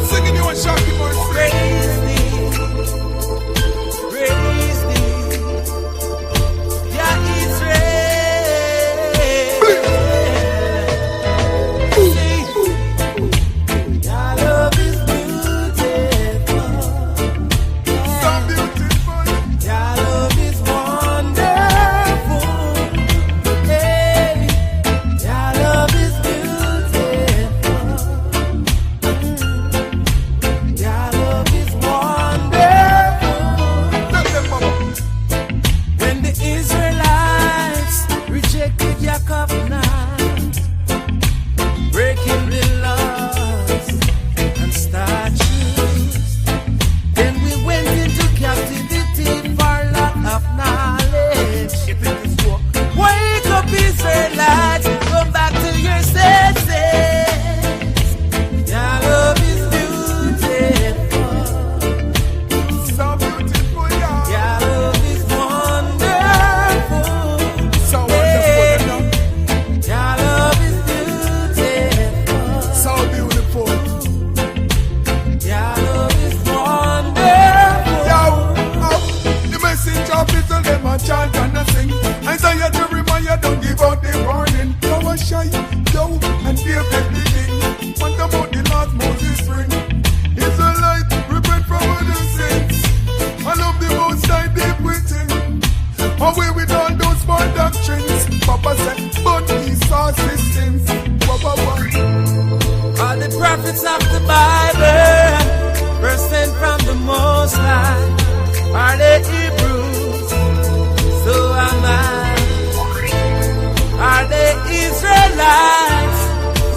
singing you a Shaki Mercy. Praise thee, Yah Israel. See, Yah love is beautiful. So beautiful. Yah love is wonderful. Hey, Yah love is beautiful. Yah love is wonderful. Tell them, mama. When the Israelites rejected your covenant, breaking the laws and statutes, then we went into captivity for lack of knowledge. Wake up, Israelites, come back to your senses. Your love is beautiful. So beautiful, yeah. Your love is wonderful. So wonderful, you know. Your love is beautiful. So beautiful. Your love is wonderful. Yo, the message of it, tell them a chant and a sing. Isaiah, Jeremiah, don't give out the warning. Noah shy, yo, and David the king. What about the last Moses ring? Israelite, repent from all the sins. I love the most high deep within. Away with all those false doctrines. Papa said, but he saw systems. All the prophets of the Bible were sent from the Most High. Are they Hebrews? So am I. Are they Israelites?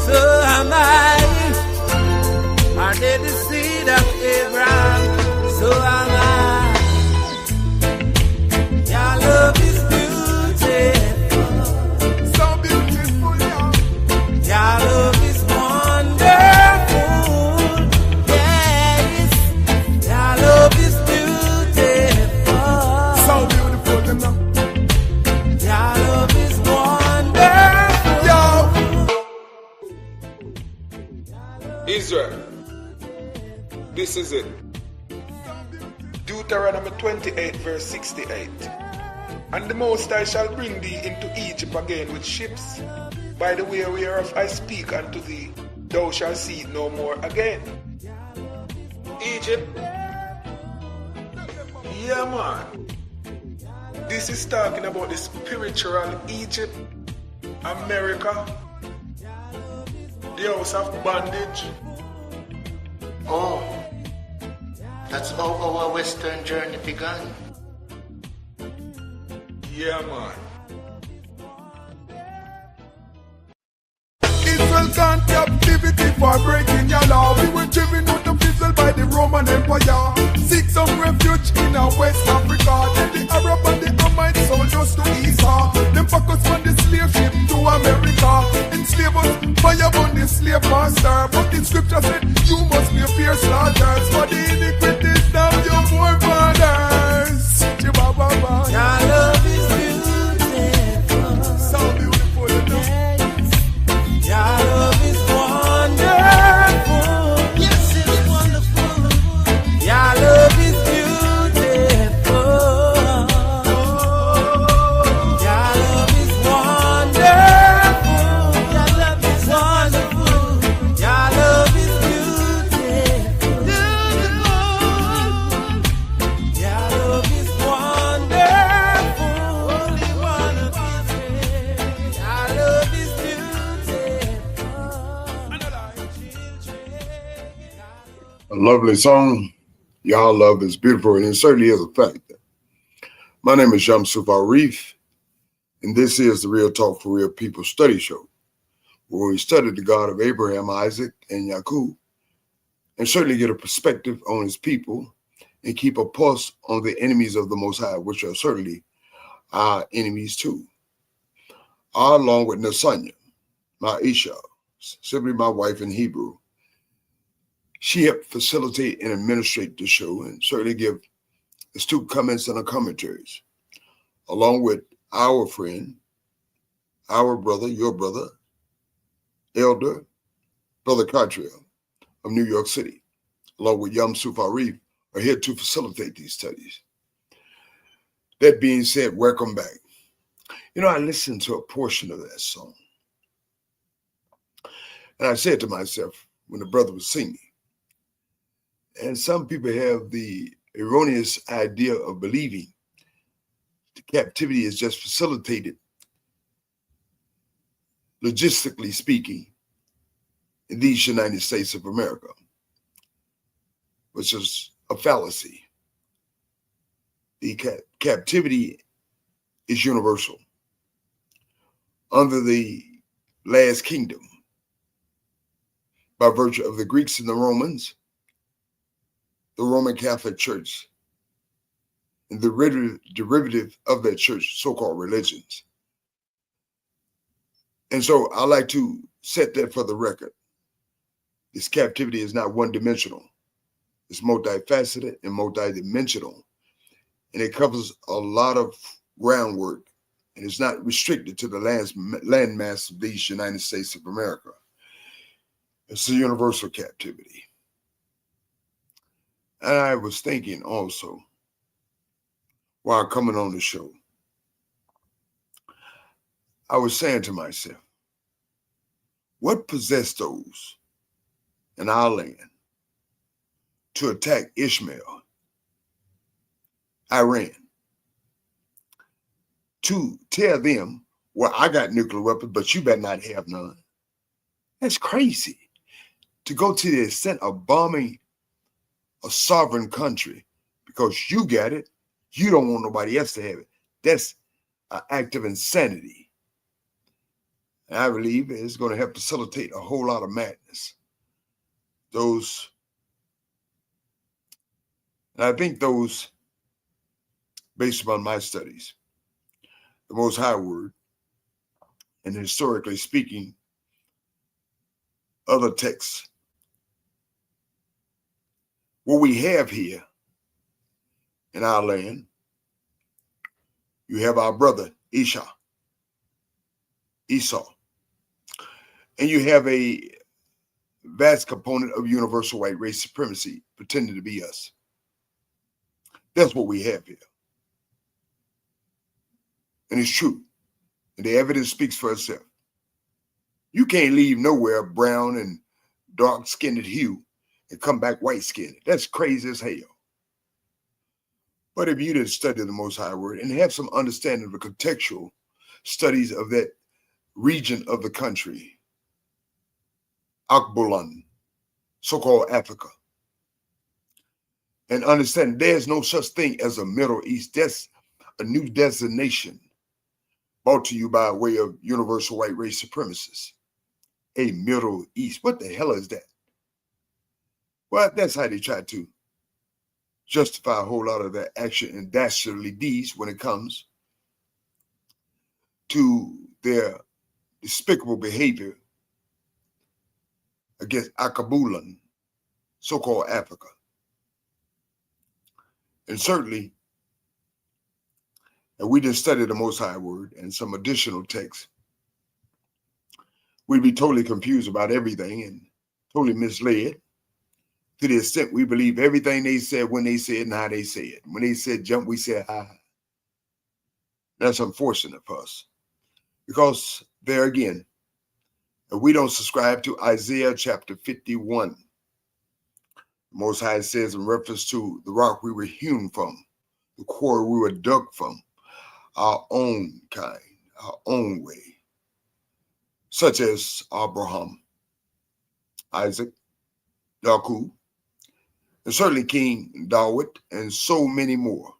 So am I. Are they the seed of Abraham? So am I. Your love is beautiful. So beautiful, yeah. Your love is wonderful. Yes, your love is beautiful. So beautiful, you know. Your love is wonderful. Yo, Israel, this is it. Deuteronomy 28 verse 68. And the Most High shall bring thee into Egypt again with ships, by the way whereof I speak unto thee, thou shalt see it no more again. Egypt? Yeah, man. This is talking about the spiritual Egypt, America, the house of bondage. Oh, that's how our Western journey began. Yeah, man. Israel gone captivity for breaking your law. We were driven out of Israel by the Roman Empire. Seek some refuge in West Africa. Then the Arab and the Hamite soldiers to Esau. Them focus on the slave ship to America. Enslave us, fire on the slave master. But the scripture said, you must be a fierce slaughters. For the iniquities now your forefathers. Chibababa. Your love is beautiful. So beautiful, you know. Your love is wonderful. Yes, it's wonderful. Your love is beautiful. Your love is wonderful. Your love is wonderful. Your love is beautiful. Your love is wonderful. Holy One of Israel. Your love is A lovely song. Y'all love is beautiful, and it certainly is a fact. My name is Shamsuf Arif, and this is the Real Talk for Real People study show, where we study the God of Abraham, Isaac, and Yaakov, and certainly get a perspective on his people and keep a pulse on the enemies of the Most High, which are certainly our enemies too. I, along with Nasanya, my Isha, simply my wife in Hebrew, she helped facilitate and administrate the show and certainly give astute comments and commentaries, along with our friend, our brother, your brother, Elder, Brother Cottrell of New York City. along with Yamsuf Arif, are here to facilitate these studies. That being said, welcome back. You know, I listened to a portion of that song, and I said to myself when the brother was singing, and some people have the erroneous idea of believing the captivity is just facilitated, logistically speaking, in these United States of America, which is a fallacy. The captivity is universal. Under the last kingdom, by virtue of the Greeks and the Romans, the Roman Catholic Church, and the derivative of that church, so-called religions. And so I like to set that for the record. This captivity is not one-dimensional. It's multifaceted and multidimensional. And it covers a lot of groundwork. And it's not restricted to the landmass of these United States of America. It's a universal captivity. And I was thinking also, while coming on the show, I was saying to myself, what possessed those in our land to attack Ishmael, Iran, to tell them, well, I got nuclear weapons, but you better not have none? That's crazy. To go to the extent of bombing a sovereign country because you got it, you don't want nobody else to have it. That's an act of insanity. And I believe it's going to help facilitate a whole lot of madness. And I think those, based upon my studies, the Most High Word, and historically speaking, other texts, what we have here in our land, you have our brother Esau, and you have a vast component of universal white race supremacy pretending to be us. That's what we have here. And it's true. And the evidence speaks for itself. You can't leave nowhere brown and dark-skinned hue and come back white-skinned. That's crazy as hell. But if you didn't study the Most High Word and have some understanding of the contextual studies of that region of the country, Akbulan, so-called Africa, and understand there's no such thing as a Middle East. That's a new designation brought to you by way of universal white race supremacists. A Middle East. What the hell is that? Well, that's how they try to justify a whole lot of their action and dastardly deeds when it comes to their despicable behavior against Akabulan, so-called Africa. And certainly, and we didn't study the Most High Word and some additional texts, we'd be totally confused about everything and totally misled to the extent we believe everything they said when they said and how they said it. When they said jump, we said hi. That's unfortunate for us because there again, we don't subscribe to Isaiah chapter 51. The Most High says in reference to the rock we were hewn from, the quarry we were dug from, our own kind, our own way, such as Abraham, Isaac, Yaqub, and certainly King David, and so many more.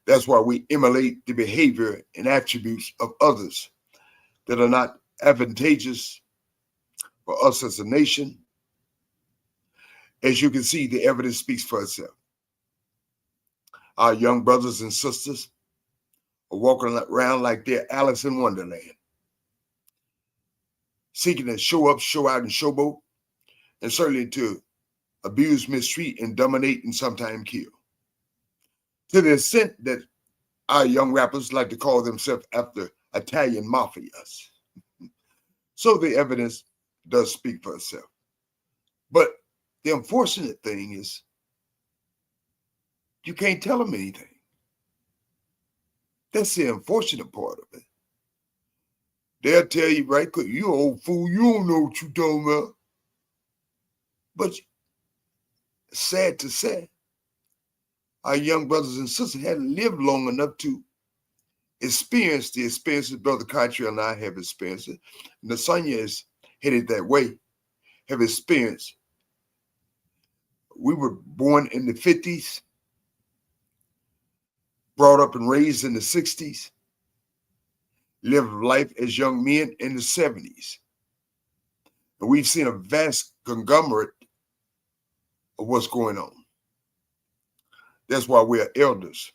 That's why we emulate the behavior and attributes of others that are not advantageous for us as a nation. As you can see, the evidence speaks for itself. Our young brothers and sisters are walking around like they're Alice in Wonderland, seeking to show up, show out, and showboat, and certainly to abuse, mistreat, and dominate, and sometimes kill. To the extent that our young rappers like to call themselves after Italian mafias. So the evidence does speak for itself. But The unfortunate thing is you can't tell them anything. That's the unfortunate part of it. They'll tell you right quick, you old fool, you don't know what you're talking about. But sad to say, our young brothers and sisters hadn't lived long enough to experience the experiences Brother Cottrell and I have experienced. And Nasanya is headed that way, have experienced. We were born in the 50s, brought up and raised in the 60s, lived life as young men in the 70s. And we've seen a vast conglomerate of what's going on. That's why we're elders.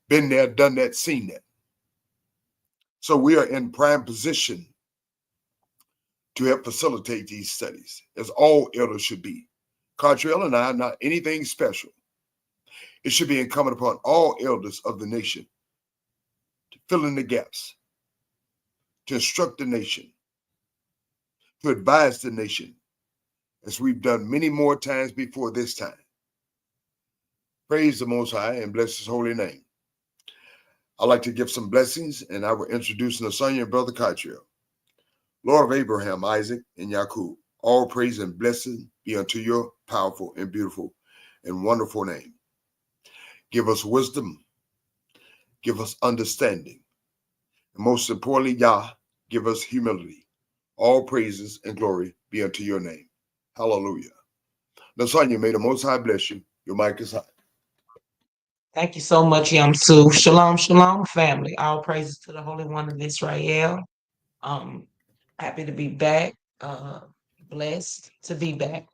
Been there, done that, seen that. So we are in prime position to help facilitate these studies, as all elders should be. Cottrell and I are not anything special. It should be incumbent upon all elders of the nation to fill in the gaps, to instruct the nation, to advise the nation, as we've done many more times before this time. Praise the Most High and bless His holy name. I'd like to give some blessings, and I will introduce Nasanya and Brother Cottrell. Lord of Abraham, Isaac, and Jacob, all praise and blessing be unto your powerful and beautiful and wonderful name. Give us wisdom, give us understanding, and most importantly, Yah, give us humility. All praises and glory be unto your name. Hallelujah. Nasanya, may the Most High bless you. Your mic is hot. Thank you so much, Yamsu. Shalom, shalom, family. All praises to the Holy One of Israel. Happy to be back. Blessed to be back.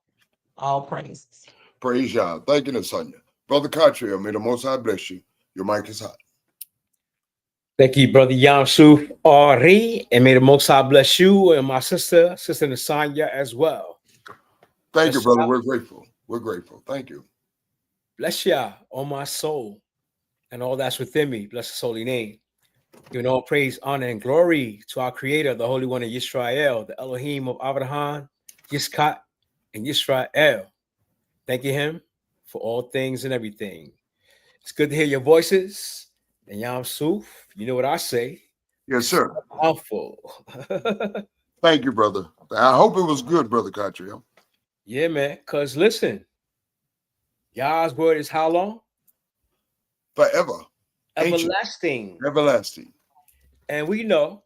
All praises. Praise Yah. Thank you, Nasanya. Brother Cottrell, may the Most High bless you. Your mic is hot. Thank you, Brother Yamsuf Ari, and may the Most High bless you and my sister Nasanya as well. Thank you, brother. We're grateful. We're grateful. Thank you. Bless Yah, all my soul, and all that's within me. Bless His holy name. Giving all praise, honor, and glory to our Creator, the Holy One of Yisrael, the Elohim of Abraham, Yiskat, and Yisrael. Thank you, Him, for all things and everything. It's good to hear your voices. And Yamsuf, you know what I say. Yes, sir. Powerful. Thank you, brother. I hope it was good, Brother Cottrell. Yeah, man. Because listen, Yah's word is how long? Forever. Everlasting. Ancient. Everlasting. And we know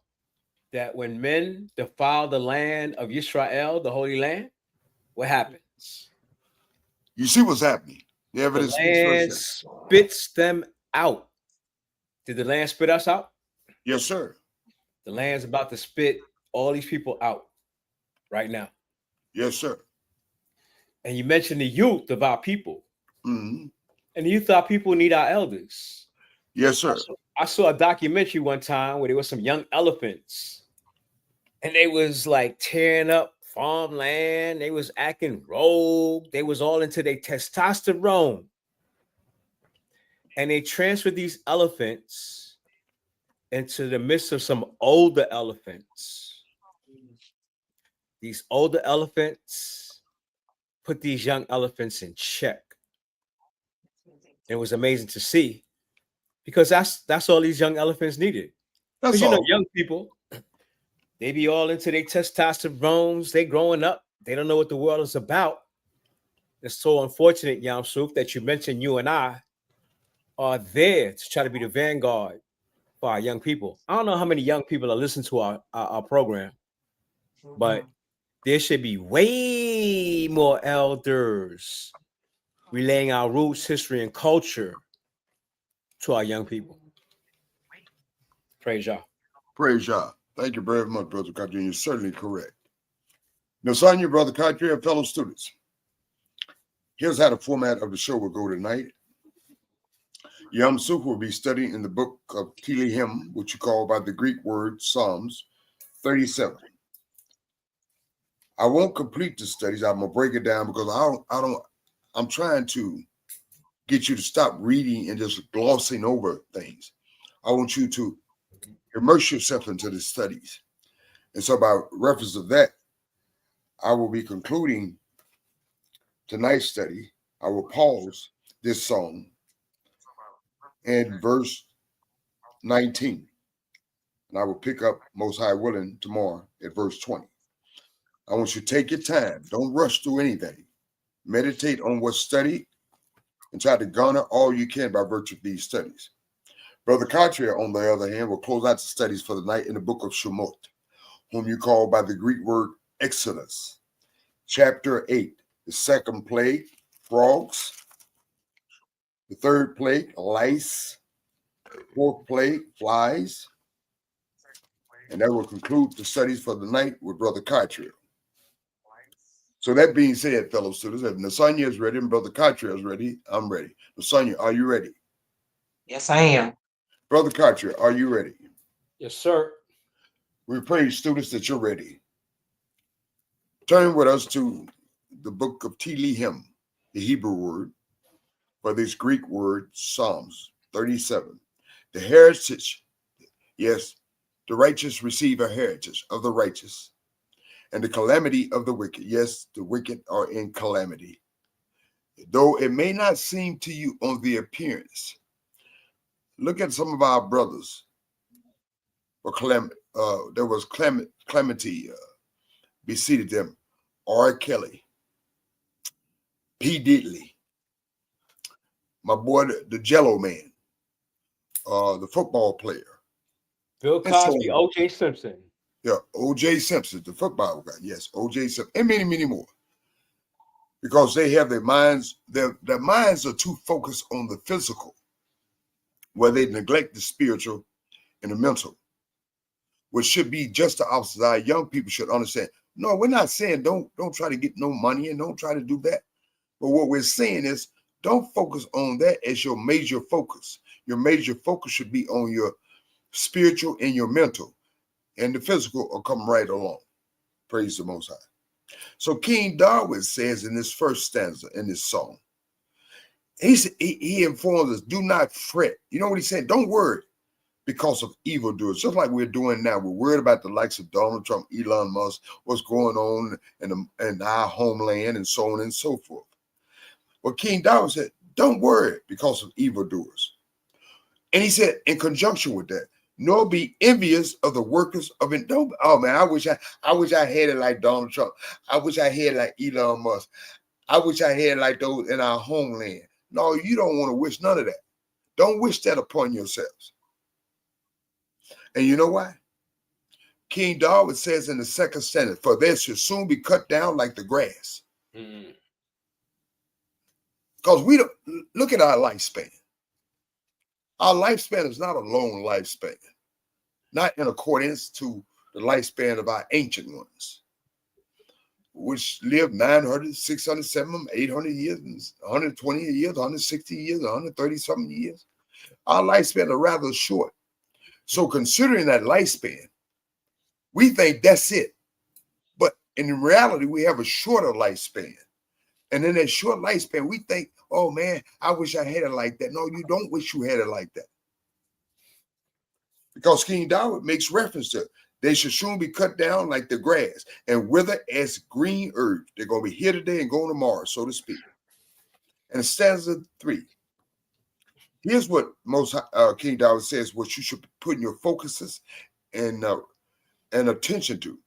that when men defile the land of Yisrael, the Holy Land, what happens? You see what's happening. The evidence land spits them out. Did the land spit us out? Yes, sir. The land's about to spit all these people out right now. Yes, sir. And you mentioned the youth of our people. Mm-hmm. And the youth of our people need our elders. Yes, sir. I saw a documentary one time where there was some young elephants. And they was like tearing up farmland. They was acting rogue. They was all into their testosterone. And they transferred these elephants into the midst of some older elephants. These older elephants put these young elephants in check. It was amazing to see, because that's all these young elephants needed. Because you know, young people, they be all into their testosterones. They growing up. They don't know what the world is about. It's so unfortunate, Yamsuf, that you mentioned you and I are there to try to be the vanguard for our young people. I don't know how many young people are listening to our program, but there should be way more elders relaying our roots, history, and culture to our young people. Praise Yah. Praise Yah. Thank you very much, Brother Cottrell. You're certainly correct. Nasanya, Brother Cottrell, and fellow students, here's how the format of the show will go tonight. Yamsuf will be studying in the book of Tehillim, which you call by the Greek word Psalms 37. I won't complete the studies. I'm gonna break it down because I'm trying to get you to stop reading and just glossing over things. I want you to immerse yourself into the studies. And so by reference of that, I will be concluding tonight's study, I will pause this song in verse 19. And I will pick up, most high willing, tomorrow at verse 20. I want you to take your time. Don't rush through anything. Meditate on what's studied and try to garner all you can by virtue of these studies. Brother Cartier, on the other hand, will close out the studies for the night in the book of Shemot, whom you call by the Greek word Exodus. Chapter 8, the second plague, frogs. The third plague, lice. Fourth plague, flies. And that will conclude the studies for the night with Brother Cartier. So that being said, fellow students, if Nasanya is ready and Brother Cartier is ready, I'm ready. Nasanya, are you ready? Yes, I am. Brother Cartier, are you ready? Yes, sir. We pray, students, that you're ready. Turn with us to the book of Tehillim, the Hebrew word, for this Greek word, Psalms 37. The heritage, yes, the righteous receive a heritage of the righteous, and the calamity of the wicked. Yes, the wicked are in calamity. Though it may not seem to you on the appearance, look at some of our brothers. There was calamity beseated them. R. Kelly, P. Diddley, my boy, the Jello Man, the football player. Bill Cosby, O.J. Simpson. Yeah, O.J. Simpson, the football guy. Yes, O.J. Simpson, and many, many more. Because they have their minds, their minds are too focused on the physical, where they neglect the spiritual and the mental, which should be just the opposite. Our young people should understand. No, we're not saying don't try to get no money and don't try to do that. But what we're saying is don't focus on that as your major focus. Your major focus should be on your spiritual and your mental, and the physical will come right along. Praise the Most High. So King David says in this first stanza in this song, he informs us, do not fret. You know what he said? Don't worry because of evildoers, just like we're doing now. We're worried about the likes of Donald Trump, Elon Musk, what's going on in our homeland, and so on and so forth. Well, King David said, don't worry because of evildoers. And he said, in conjunction with that, nor be envious of the workers of it. Don't, oh man, I wish I had it like Donald Trump. I wish I had it like Elon Musk. I wish I had it like those in our homeland. No, you don't want to wish none of that. Don't wish that upon yourselves. And you know why? King David says in the second stanza, for they shall soon be cut down like the grass. Because we don't look at our lifespan. Our lifespan is not a long lifespan, not in accordance to the lifespan of our ancient ones, which lived 900, 600, 700, 800 years, 120 years, 160 years, 130 something years. Our lifespan are rather short. So considering that lifespan, we think that's it. But in reality, we have a shorter lifespan. And in that short lifespan, we think, oh man, I wish I had it like that. No, you don't wish you had it like that. Because King David makes reference to it. They should soon be cut down like the grass and wither as green herb. They're going to be here today and going tomorrow, so to speak. And stanza 3. Here's what King David says, what you should put in your focuses and attention to.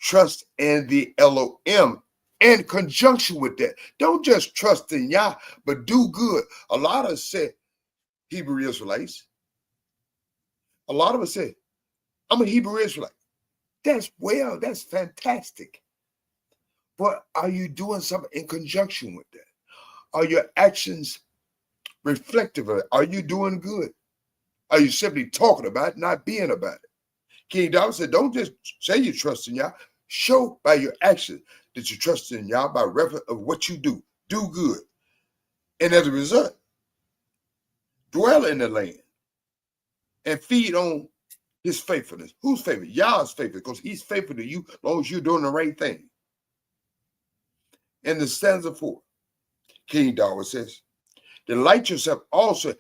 Trust in the Elohim. In conjunction with that, don't just trust in Yah, but do good. A lot of us say, Hebrew Israelites, a lot of us say, I'm a Hebrew Israelite. That's fantastic. But are you doing something in conjunction with that? Are your actions reflective of it? Are you doing good? Are you simply talking about it, not being about it? King David said, don't just say you trust in Yah. Show by your actions that you trust in Yah by reference of what you do. Do good. And as a result, dwell in the land and feed on his faithfulness. Who's faithful? Yah's faithful because he's faithful to you as long as you're doing the right thing. In the stanza 4, King David says, delight yourself also.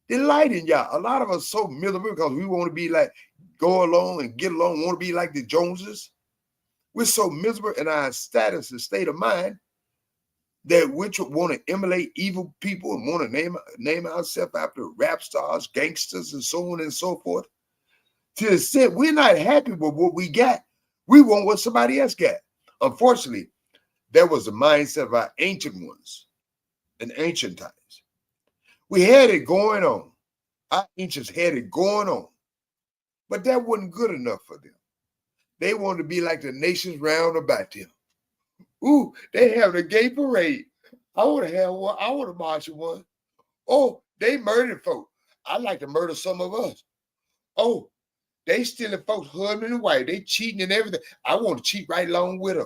Delight in Yah. A lot of us so miserable because we want to be like, go along and get along, want to be like the Joneses. We're so miserable in our status and state of mind that which want to emulate evil people and want to name ourselves after rap stars, gangsters, and so on and so forth. To the extent we're not happy with what we got, we want what somebody else got. Unfortunately, that was the mindset of our ancient ones in ancient times. We had it going on. Our ancients had it going on. But that wasn't good enough for them. They wanted to be like the nations round about them. Ooh, they have the gay parade. I want to have one. I want to march in one. Oh, they murdered folk. I'd like to murder some of us. Oh, they stealing folks' husband and wife. They cheating and everything. I want to cheat right along with them.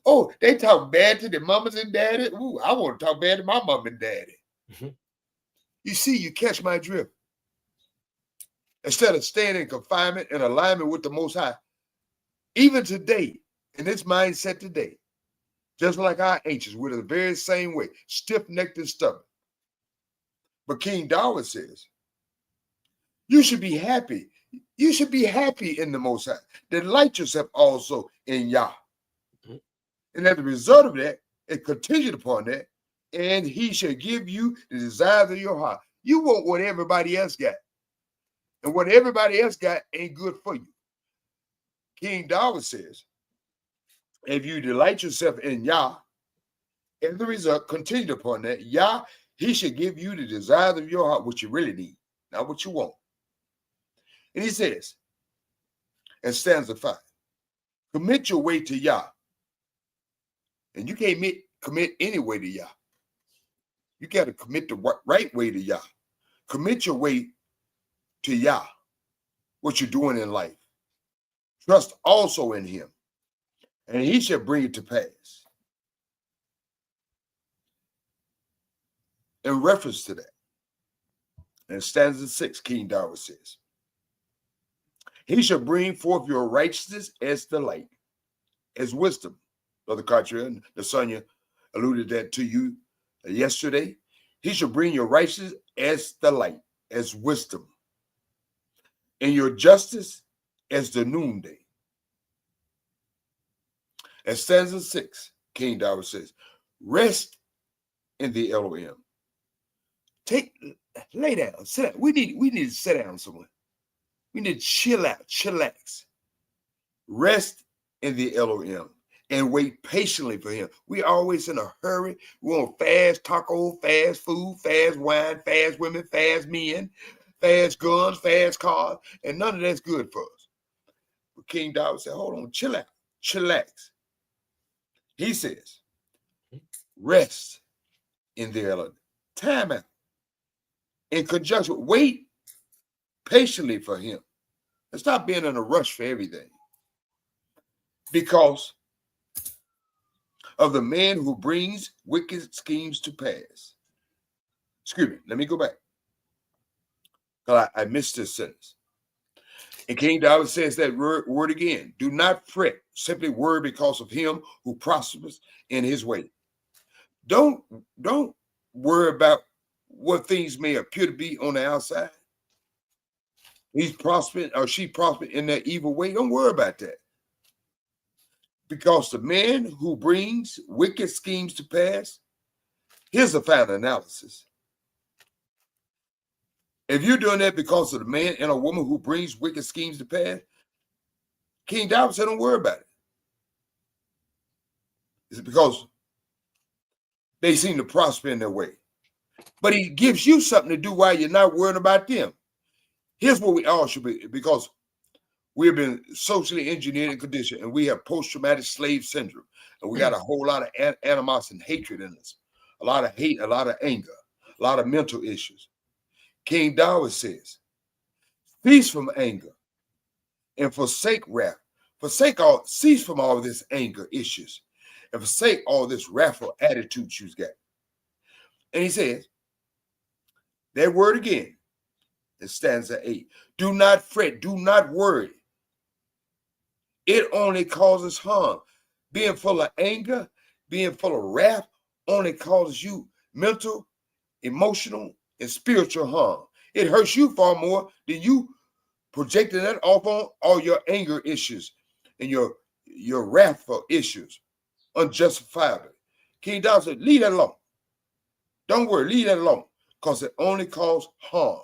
Oh, they talk bad to their mamas and daddy. Ooh, I want to talk bad to my mom and daddy. Mm-hmm. You see, you catch my drift. Instead of staying in confinement and alignment with the Most High, even today, in this mindset today, just like our ancients, we're the very same way, stiff-necked and stubborn. But King Darwin says, you should be happy. You should be happy in the Most High. Delight yourself also in Yah. Mm-hmm. And as a result of that, it contingent upon that, and he shall give you the desires of your heart. You want what everybody else got. And what everybody else got ain't good for you. King Darwin says, if you delight yourself in Yah, as a result, contingent upon that, Yah, he should give you the desires of your heart, what you really need, not what you want. And he says, in stanza 5, commit your way to Yah. And you can't commit any way to Yah. You got to commit the right way to Yah. Commit your way to Yah, what you're doing in life. Trust also in him, and he shall bring it to pass. In reference to that, in stanza 6, King Darwin says, he shall bring forth your righteousness as the light, as wisdom. Brother Cartier and Sonia alluded that to you yesterday. He shall bring your righteousness as the light, as wisdom, and your justice as the noonday. And stanza 6, King Darwin says, rest in the Elohim. Lay down, sit down. We need to sit down somewhere. We need to chill out, chillax. Rest in the Elohim and wait patiently for him. We always in a hurry. We want fast taco, fast food, fast wine, fast women, fast men, fast guns, fast cars, and none of that's good for us. But King Darwin said, hold on, chill out, chillax. He says, rest in the Elohim. Time out. In conjunction, wait patiently for him. And stop being in a rush for everything. Because of the man who brings wicked schemes to pass. Excuse me, let me go back. Because I missed this sentence. And King David says that word again. Do not fret, simply worry because of him who prospers in his way. Don't worry about what things may appear to be on the outside. He's prospering or she prospering in that evil way. Don't worry about that. Because the man who brings wicked schemes to pass, here's the final analysis. If you're doing that because of the man and a woman who brings wicked schemes to pass, King David said, don't worry about it. It's because they seem to prosper in their way. But he gives you something to do while you're not worrying about them. Here's what we all should be, because we've been socially engineered and conditioned, and we have post-traumatic slave syndrome, and we got a whole lot of animosity and hatred in us, a lot of hate, a lot of anger, a lot of mental issues. King David says, cease from anger and forsake wrath. Cease from all this anger issues and forsake all this wrathful attitude you've got. And he says, that word again, in stanza 8, do not fret, do not worry. It only causes harm. Being full of anger, being full of wrath only causes you mental, emotional, and spiritual harm. It hurts you far more than you projecting that off on all your anger issues and your wrathful issues unjustifiably. King David said, leave that alone. Don't worry, leave that alone, because it only causes harm.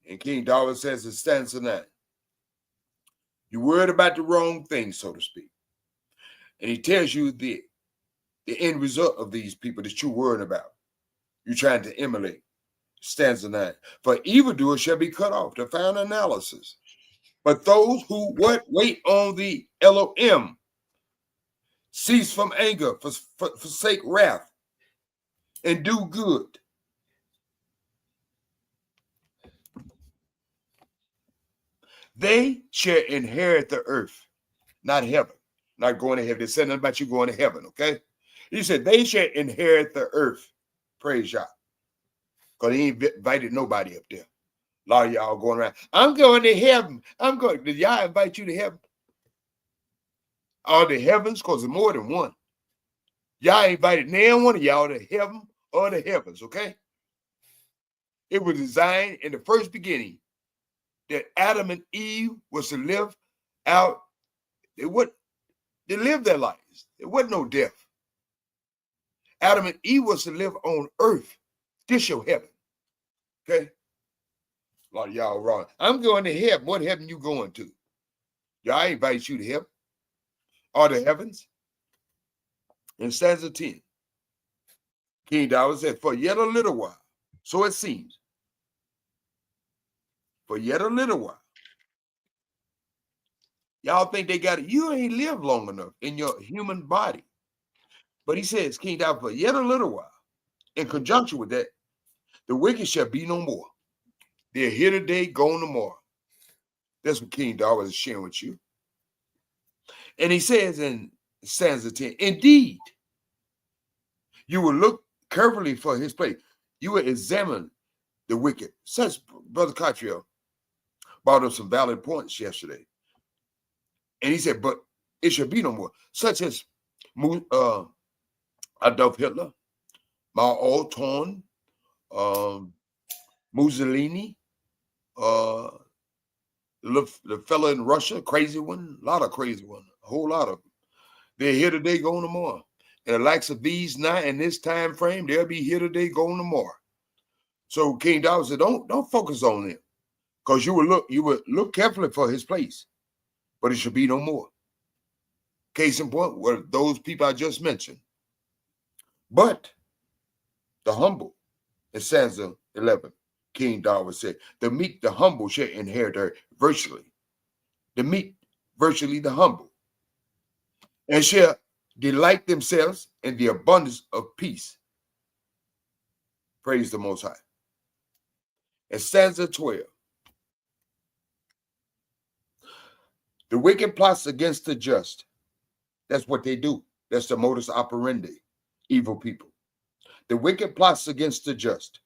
And King David says in stanza 9, you're worried about the wrong thing, so to speak. And he tells you the end result of these people that you're worried about. You're trying to emulate. Stanza 9. For evildoers shall be cut off. The final analysis. But those who wait on the Elohim, cease from anger, forsake wrath, and do good. They shall inherit the earth, not heaven. Not going to heaven. They said nothing about you going to heaven, okay? He said they shall inherit the earth. Praise y'all. Because he ain't invited nobody up there. A lot of y'all going around, I'm going to heaven. Did y'all invite you to heaven? Or the heavens? Because there's more than one. Y'all invited neither one of y'all to heaven or the heavens, okay? It was designed in the first beginning that Adam and Eve was to live out. They lived their lives. There wasn't no death. Adam and Eve was to live on earth. This your heaven. Okay? A lot of y'all wrong. I'm going to heaven. What heaven you going to? Y'all invite you to heaven. Or the heavens. In stanza 10, King David said, for yet a little while, so it seems, for yet a little while. Y'all think they got it. You ain't lived long enough in your human body. But he says, King David, for yet a little while, in conjunction with that, the wicked shall be no more. They're here today, gone tomorrow. That's what King David is sharing with you. And he says in stanza 10, indeed, you will look carefully for his place. You will examine the wicked. Such Brother Cottrell brought up some valid points yesterday. And he said, but it should be no more. Such as Adolf Hitler, Mao Zedong, Mussolini, the fellow in Russia, crazy one, a lot of crazy one, a whole lot of them. They're here today, going tomorrow. And the likes of these now in this time frame, they'll be here today, going tomorrow. So King David said, don't focus on them, because you will look carefully for his place, but it should be no more. Case in point were those people I just mentioned. But the humble, in stanza 11, King David said, the meek, the humble shall inherit her virtually. The meek, virtually the humble, and shall delight themselves in the abundance of peace. Praise the Most High. And stanza 12, the wicked plots against the just. That's what they do. That's the modus operandi, evil people. The wicked plots against the just,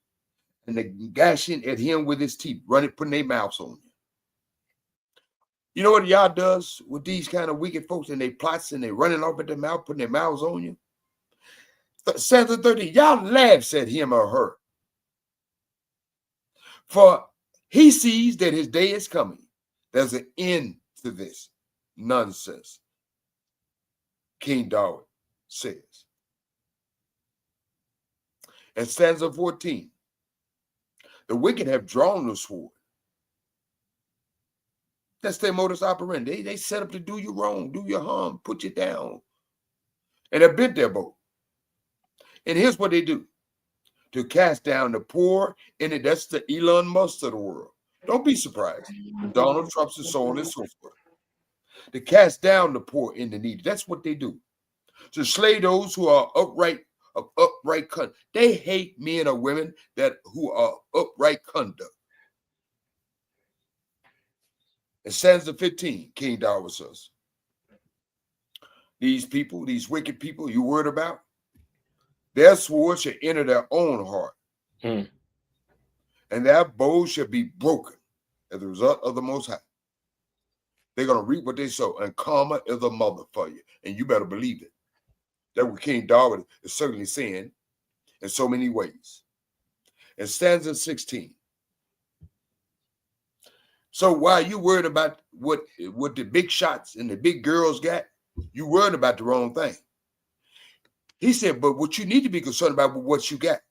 and they're gashing at him with his teeth, putting their mouths on you. You know what y'all does with these kind of wicked folks, and they plots and they running off at their mouth, putting their mouths on you? Stanza 13, y'all laughs at him or her. For he sees that his day is coming. There's an end to this nonsense. King David says. And stanza 14, the wicked have drawn the sword. That's their modus operandi. They set up to do you wrong, do you harm, put you down. And they bent their bow. And here's what they do. To cast down the poor in it. That's the Elon Musk of the world. Don't be surprised. Donald Trump's and so on and so forth. To cast down the poor and the needy. That's what they do. To slay those who are upright conduct. They hate men or women who are upright conduct. In stanza 15, King David says, these people, these wicked people you worried about, their sword shall enter their own heart, and their bow shall be broken as a result of the Most High. They're going to reap what they sow, and karma is a mother for you, and you better believe it. That's what King David is certainly saying in so many ways. In stanza 16, so while you worried about what the big shots and the big girls got, you worried about the wrong thing. He said, but what you need to be concerned about with what you got.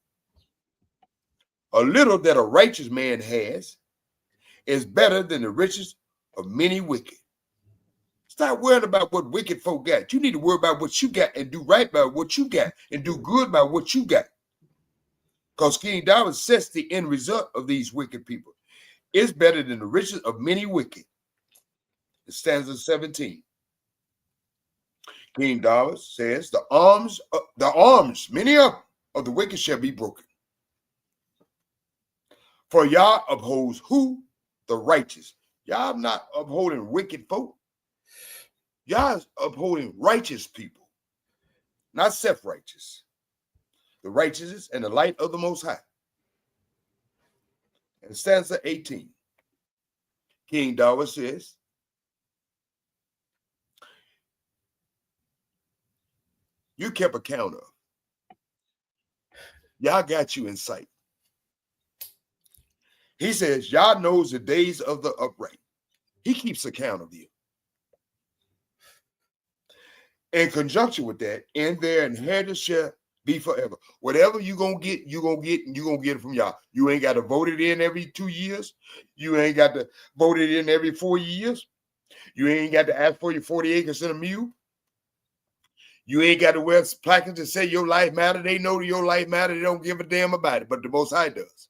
A little that a righteous man has is better than the riches of many wicked. Stop worrying about what wicked folk got. You need to worry about what you got and do right by what you got and do good by what you got. Because King David sets the end result of these wicked people. It's better than the riches of many wicked. It stands in 17. King David says, the arms, many of the wicked shall be broken. For Yah upholds who? The righteous. Yah not upholding wicked folk. Yah is upholding righteous people, not self-righteous. The righteousness and the light of the Most High. And stanza 18. King David says, you kept account of. Yah got you in sight. He says, Yah knows the days of the upright. He keeps account of you. In conjunction with that, and their inheritance shall be forever. Whatever you're going to get, you're going to get, and you're going to get it from Yah. You ain't got to vote it in every 2 years. You ain't got to vote it in every 4 years. You ain't got to ask for your 40 acres and a mule. You ain't got to wear placards that say your life matter. They know your life matter. They don't give a damn about it, but the Most High does.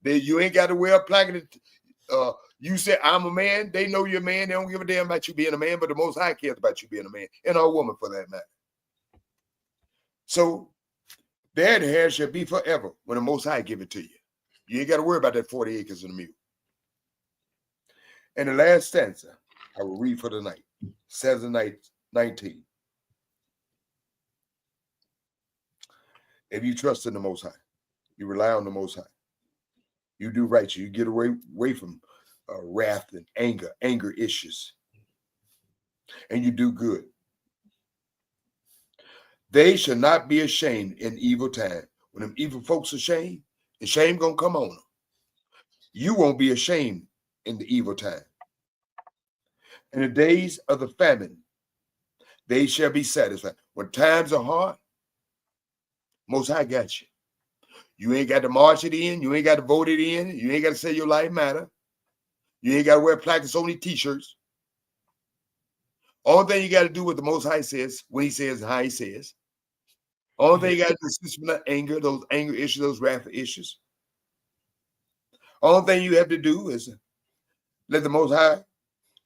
You ain't got to wear a placard. You say, I'm a man. They know you're a man. They don't give a damn about you being a man, but the Most High cares about you being a man and a woman for that matter. So their hair shall be forever when the Most High give it to you. You ain't got to worry about that 40 acres and a mule. And the last stanza, I will read for the night. Stanza 19. If you trust in the Most High, you rely on the Most High, you do right, you get away from wrath and anger issues, and you do good. They shall not be ashamed in evil time. When them evil folks are ashamed, the shame gonna come on them. You won't be ashamed in the evil time. In the days of the famine, they shall be satisfied. When times are hard, Most High got you. You ain't got to march it in. You ain't got to vote it in. You ain't got to say your life matter. You ain't got to wear placards on your t-shirts. Only thing you got to do what the Most High says, when he says and how he says. Only thing you got to do is cease from that anger, those anger issues, those wrath issues. Only thing you have to do is let the Most High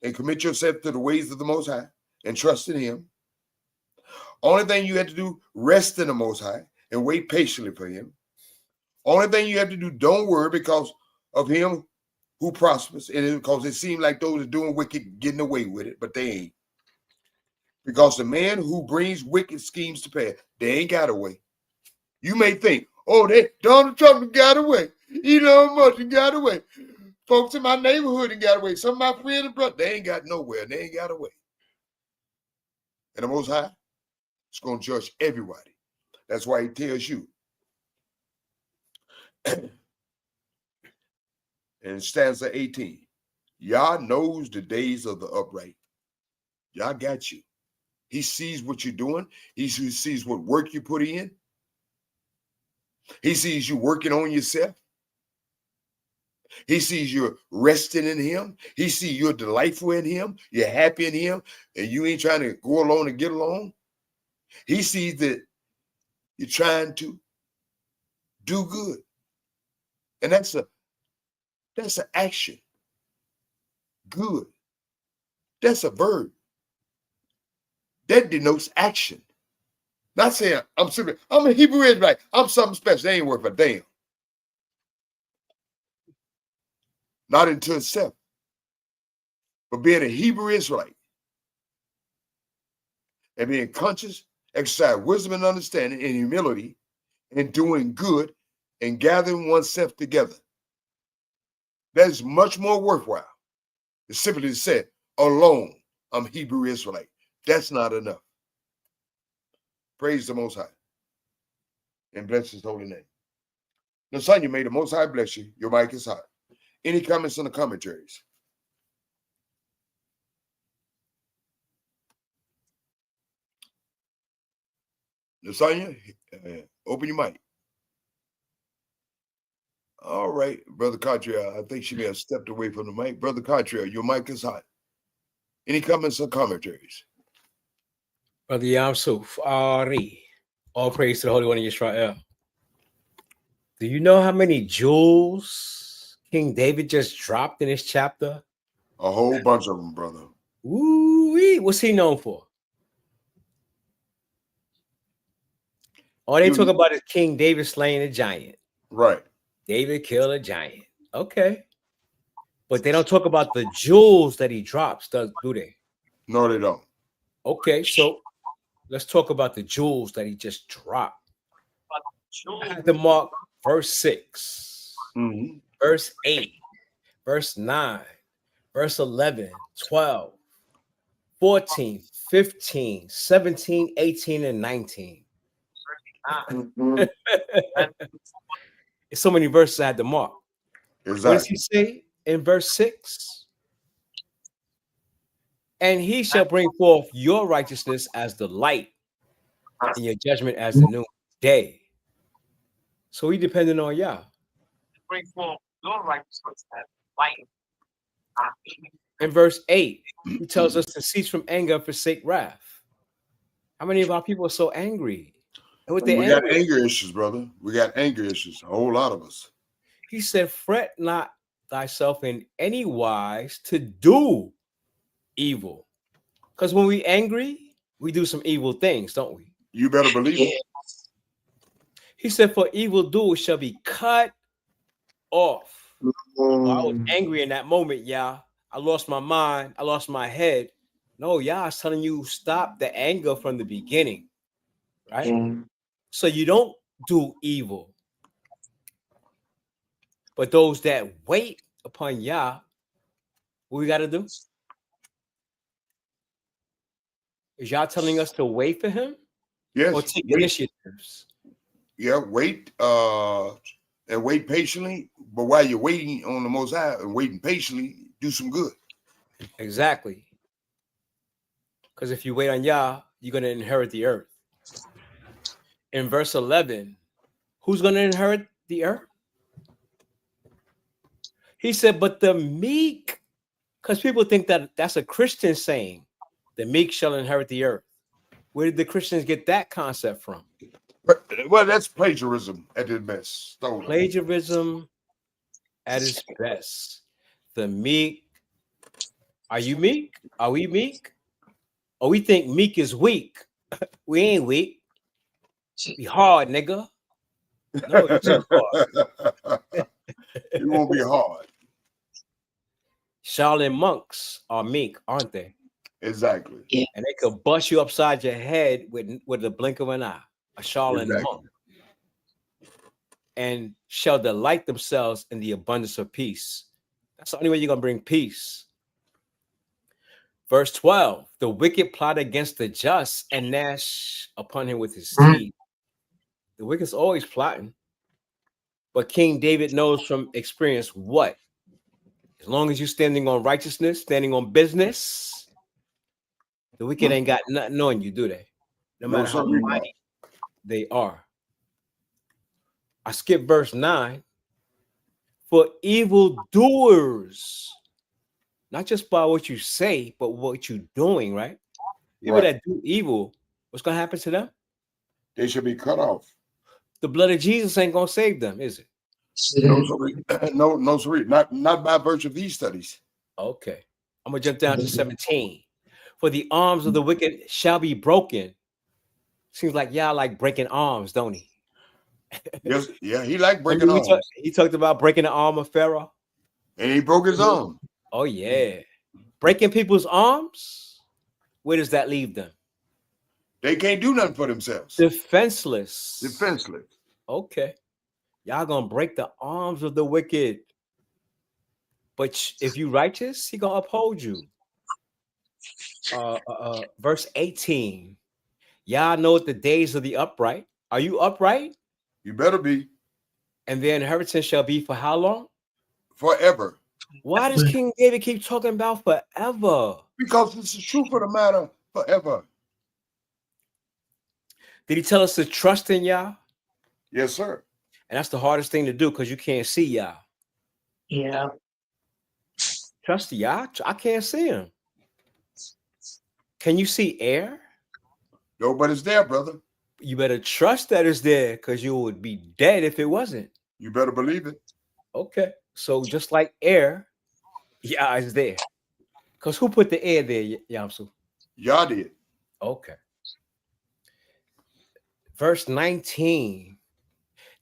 and commit yourself to the ways of the Most High and trust in him. Only thing you have to do, rest in the Most High and wait patiently for him. Only thing you have to do, don't worry because of him who prospers, and because it seems like those are doing wicked getting away with it, but they ain't. Because the man who brings wicked schemes to pass, they ain't got away. You may think, oh, Donald Trump got away. Elon Musk got away. Folks in my neighborhood got away. Some of my friends and brothers, they ain't got nowhere. They ain't got away. And the Most High is going to judge everybody. That's why he tells you. In stanza 18, Yah knows the days of the upright. Yah got you. He sees what you're doing. He sees what work you put in. He sees you working on yourself. He sees you're resting in him. He sees you're delightful in him. You're happy in him. And you ain't trying to go along and get along. He sees that you're trying to do good. And that's an action. Good. That's a verb. That denotes action. Not saying I'm super, I'm a Hebrew Israelite. I'm something special. They ain't worth a damn. Not into itself. But being a Hebrew Israelite and being conscious, exercise wisdom and understanding and humility and doing good and gathering oneself together. That is much more worthwhile. It's simply to say, alone, I'm Hebrew Israelite. That's not enough. Praise the Most High and bless his holy name. The son you made, the Most High bless you. Your mic is hot. Any comments on the commentaries? Lasagna, open your mic. All right, Brother Cottrell. I think she may have stepped away from the mic. Brother Cottrell, your mic is hot. Any comments or commentaries? Brother Yamsuf, Ari, all praise to the Holy One of Israel. Do you know how many jewels King David just dropped in this chapter? A whole bunch of them, brother. Ooh, what's he known for? All they talk about is King David slaying a giant. Right. David killed a giant. Okay. But they don't talk about the jewels that he drops, do they? No, they don't. Okay, so let's talk about the jewels that he just dropped. I had to mark verse 6, verse 8, verse 9, verse 11, 12, 14, 15, 17, 18, and 19. It's so many verses I had to mark. Exactly. What does he say in verse 6? And he shall bring forth your righteousness as the light and your judgment as the noonday. So he depended on Yah. Bring forth your righteousness as light. In verse 8, he tells us to cease from anger and forsake wrath. How many of our people are so angry? And what We got anger issues, brother. We got anger issues. A whole lot of us. He said, fret not thyself in any wise to do evil. Because when we angry, we do some evil things, don't we? You better believe it. He said, for evildoers shall be cut off. Well, I was angry in that moment, Yah. I lost my mind. I lost my head. No, Yah is telling you, stop the anger from the beginning, right? So you don't do evil. But those that wait upon Yah, what we got to do? Is Yah telling us to wait for him? Yes. Or take initiatives? Yeah, wait and wait patiently. But while you're waiting on the Most High and waiting patiently, do some good. Exactly. Because if you wait on Yah, you're going to inherit the earth. In verse 11, who's going to inherit the earth? He said, but the meek, because people think that that's a Christian saying, the meek shall inherit the earth. Where did the Christians get that concept from? Well, that's plagiarism at its best. Stolen. Plagiarism at its best. The meek. Are you meek? Are we meek? Or we think meek is weak. We ain't weak. Be hard, nigga. No, you're too hard. It won't be hard. Shaolin monks are meek, aren't they? Exactly. Yeah. And they could bust you upside your head with the blink of an eye. A Shaolin monk. And shall delight themselves in the abundance of peace. That's the only way you're going to bring peace. Verse 12, the wicked plot against the just and gnash upon him with his teeth. The wicked's always plotting. But King David knows from experience what? As long as you're standing on righteousness, standing on business, the wicked ain't got nothing on you, do they? No matter how mighty they are. I skipped verse 9. For evildoers, not just by what you say, but what you're doing, right? People that do evil, what's going to happen to them? They should be cut off. The blood of Jesus ain't going to save them, is it? No, sorry. Not by virtue of these studies. Okay. I'm going to jump down to 17. For the arms of the wicked shall be broken. Seems like y'all like breaking arms, don't he? Yes, yeah, he liked breaking arms. He talked about breaking the arm of Pharaoh. And he broke his arm. Oh, yeah. Breaking people's arms? Where does that leave them? They can't do nothing for themselves. Defenseless. Defenseless. Okay. Y'all gonna break the arms of the wicked. But if you righteous, he gonna uphold you. Verse 18. Y'all know the days of the upright. Are you upright? You better be. And their inheritance shall be for how long? Forever. Why does King David keep talking about forever? Because it's the truth of the matter. Forever. Did he tell us to trust in Yah? Yes, sir. And that's the hardest thing to do because you can't see Yah. Yeah. Trust Yah? I can't see him. Can you see air? Nobody's there, brother. You better trust that it's there because you would be dead if it wasn't. You better believe it. Okay. So just like air, Yah is there. Because who put the air there, Yamsu? Yah did. Okay. Verse 19.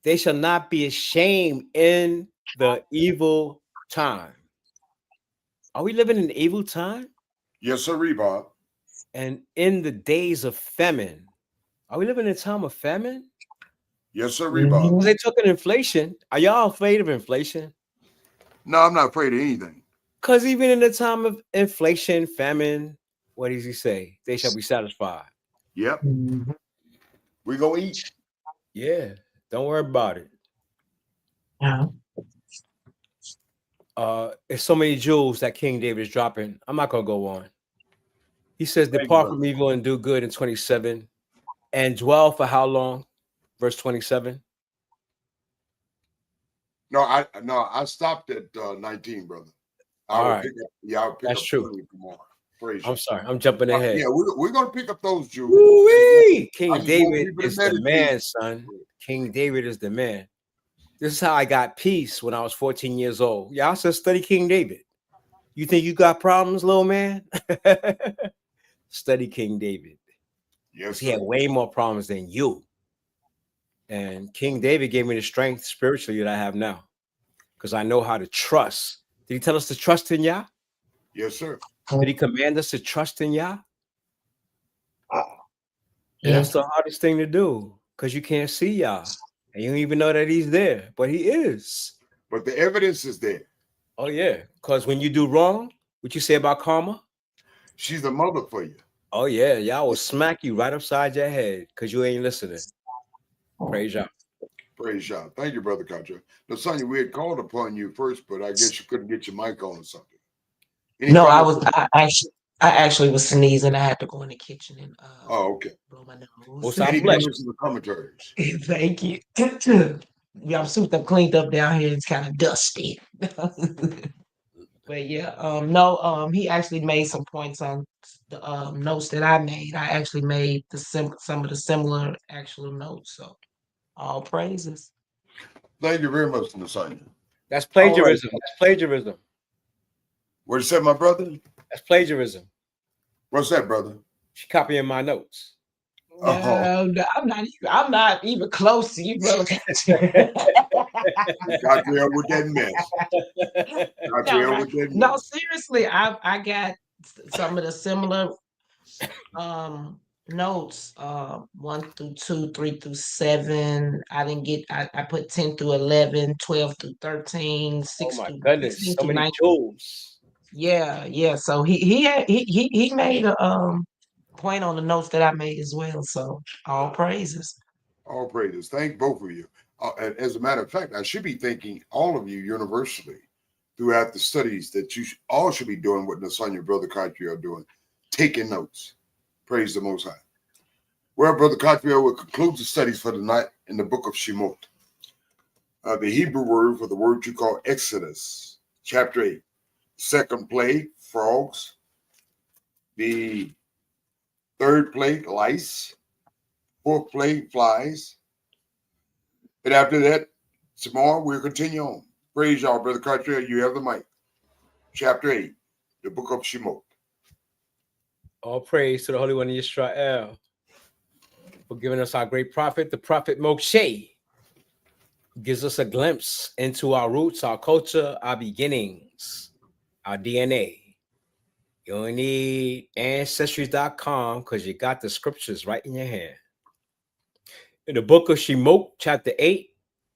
They shall not be ashamed in the evil time. Are we living in evil time? Yes, sir, Bob. And in the days of famine. Are we living in a time of famine? Yes, sir, Bob. Was they talking inflation? Are y'all afraid of inflation? No, I'm not afraid of anything. Because even in the time of inflation, famine, what does he say? They shall be satisfied. Yep. We gonna eat. Yeah. Don't worry about it. Yeah. There's so many jewels that King David is dropping. I'm not gonna go on. He says, depart from evil and do good in 27. And dwell for how long? Verse 27. No, I stopped at 19, brother. All right. I'll pick That's up true. Tomorrow. Praise I'm you. sorry. I'm jumping ahead. Yeah, we're gonna pick up those Jews. Woo-wee! King I just want David people to is the meditate. man, son. King David is the man. This is how I got peace when I was 14 years old. Y'all said study King David. You think you got problems, little man? Study King David. Yes, He had way more problems than you. And King David gave me the strength spiritually that I have now. Because I know how to trust. Did he tell us to trust in Yah? Yes, sir. Did he command us to trust in Yah? And Yeah. that's the hardest thing to do. Because you can't see Yah. And you don't even know that he's there. But he is. But the evidence is there. Oh, yeah. Because when you do wrong, what you say about karma? She's a mother for you. Oh, yeah. Yah will smack you right upside your head because you ain't listening. Praise Yah. Praise Yah. Thank you, Brother Contra. Now, Sonia, we had called upon you first, but I guess you couldn't get your mic on or something. No, I actually was sneezing. I had to go in the kitchen and Oh, okay. blow my nose. What's our Any flesh? comments in the commentaries? Thank you. Yeah, I'm super cleaned up down here. It's kind of dusty. But yeah, no, he actually made some points on the notes that I made. I actually made some of the similar actual notes. So all praises. Thank you very much, Sonia. That's plagiarism. That's plagiarism. What you said, my brother? That's plagiarism. What's that, brother? She copying my notes. Oh. No, I'm not even close to you, brother. Got there with that mess. No, seriously, I got some of the similar notes, 1 through 2, 3 through 7. I put 10 through 11, 12 through 13, 6 Oh my through goodness, 16 so through many 19. tools. Yeah. So he made a point on the notes that I made as well. So all praises. All praises. Thank both of you. And as a matter of fact, I should be thanking all of you universally throughout the studies that you all should be doing what Nasonia, Brother Cottrell are doing, taking notes. Praise the Most High. Well, Brother Cottrell will conclude the studies for the night in the book of Shemot. The Hebrew word for the word you call Exodus, chapter 8. Second plague, frogs. The third plague, lice. Fourth plague, flies. And after that, tomorrow we'll continue on. Praise y'all, Brother Cottrell. You have the mic. Chapter 8, the book of Shemot. All praise to the Holy One of Israel for giving us our great prophet, the prophet Moshe, who gives us a glimpse into our roots, our culture, our beginnings, our DNA. You only need ancestries.com because you got the scriptures right in your hand. In the book of Shemot, chapter 8,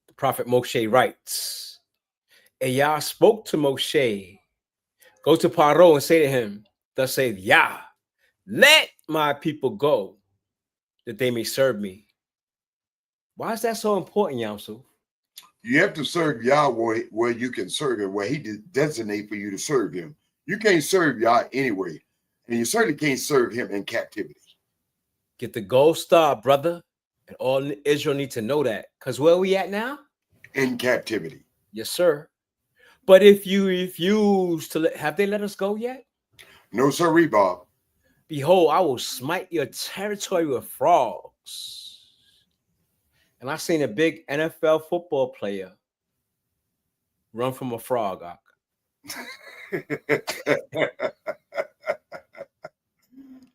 the prophet Moshe writes, and Yah spoke to Moshe, go to Paro and say to him, thus saith Yah, let my people go, that they may serve me. Why is that so important, Yamsu? You have to serve Yah where you can serve him, where he designate for you to serve him. You can't serve Yah anyway, and you certainly can't serve him in captivity. Get the gold star, brother. And all Israel need to know that. Because where we at now? In captivity. Yes, sir. But if you refuse to have they let us go yet? No, sir, Bob. Behold, I will smite your territory with frogs. And I seen a big NFL football player run from a frog.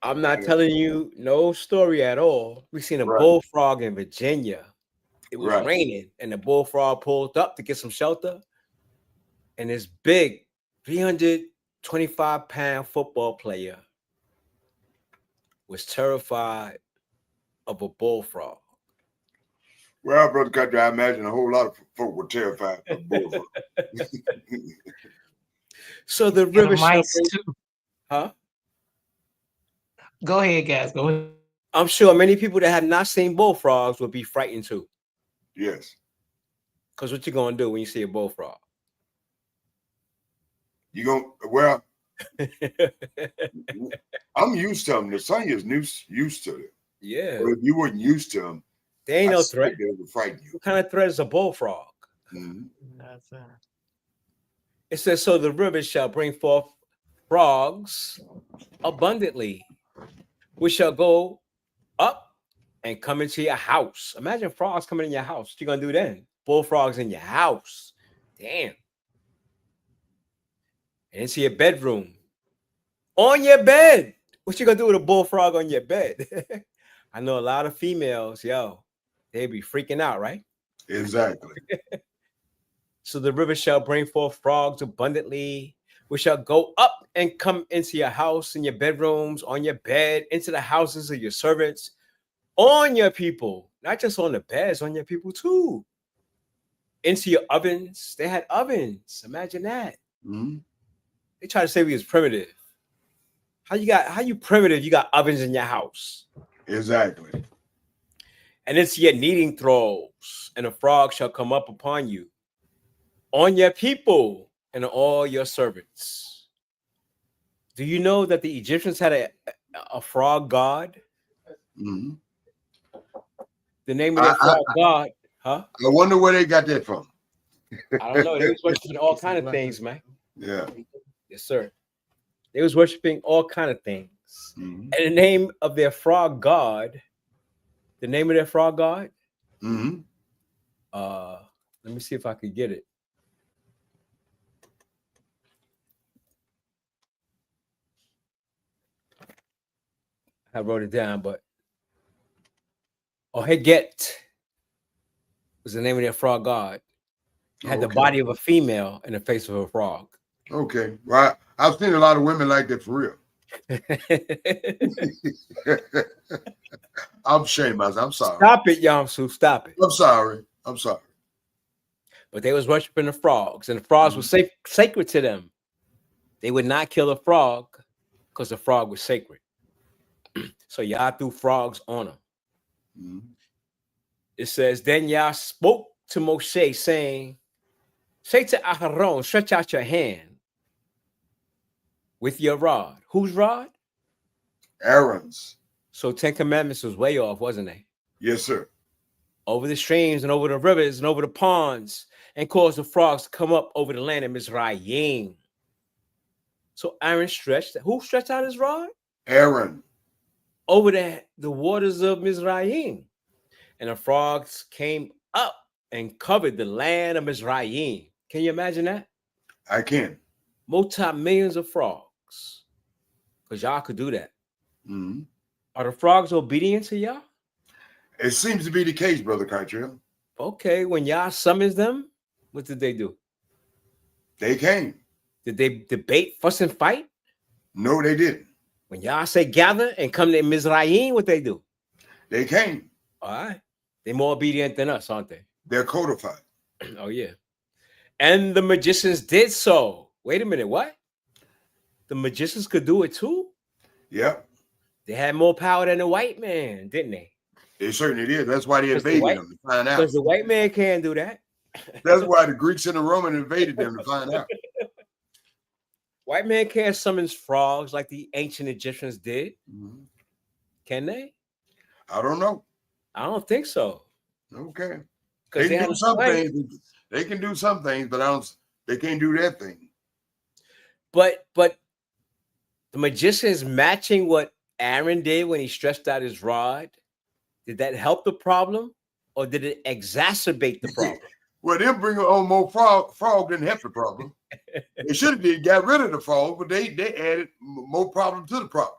I'm not telling you no story at all. We seen a bullfrog in Virginia. It was raining, and the bullfrog pulled up to get some shelter. And this big 325-pound football player was terrified of a bullfrog. Well, Brother Country, I imagine a whole lot of folk were terrified of a bullfrog. So the river mice too. Huh? Go ahead, guys. Go ahead. I'm sure many people that have not seen bullfrogs will be frightened too. Yes. Because what you gonna do when you see a bullfrog? You gonna well? I'm used to them. The son is used to it. Yeah. But if you weren't used to them, there ain't no threat. They would frighten you. What kind of threat is a bullfrog? Mm-hmm. That's It says, so the river shall bring forth frogs abundantly, which shall go up and come into your house. Imagine frogs coming in your house. What you gonna do then? Bullfrogs in your house. Damn. And into your bedroom. On your bed. What you gonna do with a bullfrog on your bed? I know a lot of females, they be freaking out, right? Exactly. So the river shall bring forth frogs abundantly, which shall go up and come into your house, in your bedrooms, on your bed, into the houses of your servants, on your people, not just on the beds, on your people too. Into your ovens. They had ovens. Imagine that. Mm-hmm. They try to say we was primitive. How you primitive? You got ovens in your house. Exactly. And it's your kneading troughs, and a frog shall come up upon you, on your people, and all your servants. Do you know that the Egyptians had a frog god? Mm-hmm. The name of their frog god, huh? I wonder where they got that from. I don't know. They was worshiping all kind of things, man. Yeah. Yes, sir. They was worshiping all kind of things. Mm-hmm. And the name of their frog god, let me see if I could get it. I wrote it down, but Heget was the name of their frog god. It had the body of a female and the face of a frog. Okay. Well, I've seen a lot of women like that for real. I'm ashamed myself. I'm sorry. Stop it, Yamsu. Stop it. I'm sorry. But they was worshiping the frogs, and the frogs were sacred to them. They would not kill a frog because the frog was sacred. So Yah threw frogs on them. Mm-hmm. It says, then Yah spoke to Moshe, saying, say to Aharon, stretch out your hand with your rod. Whose rod? Aaron's. So 10 Commandments was way off, wasn't they? Yes, sir. Over the streams and over the rivers and over the ponds, and cause the frogs to come up over the land of Mizraim. So Aaron stretched. Who stretched out his rod? Aaron. Over the waters of Mizraim. And the frogs came up and covered the land of Mizraim. Can you imagine that? I can. Multi-millions of frogs. Because y'all could do that. Mm-hmm. Are the frogs obedient to y'all? It seems to be the case, Brother Cartrell. Okay, when y'all summons them, what did they do? They came. Did they debate, fuss, and fight? No, they didn't. When y'all say gather and come to Mizraim, what they do? They came. All right. They're more obedient than us, aren't they? They're codified. Oh, yeah. And the magicians did so. Wait a minute, what? The magicians could do it too? Yep. They had more power than the white man, didn't they? They certainly did. That's why they invaded them to find out. Because the white man can't do that. That's why the Greeks and the Romans invaded them to find out. White man can't summon frogs like the ancient Egyptians did. Mm-hmm. Can they? I don't know. I don't think so. Okay. Because They they can had do a some strength. things. They can do some things, but they can't do that thing. But the magicians matching what Aaron did when he stretched out his rod, did that help the problem or did it exacerbate the problem? Well, them bring on more frog didn't help the problem. They should have got rid of the frog, but they added more problem to the problem.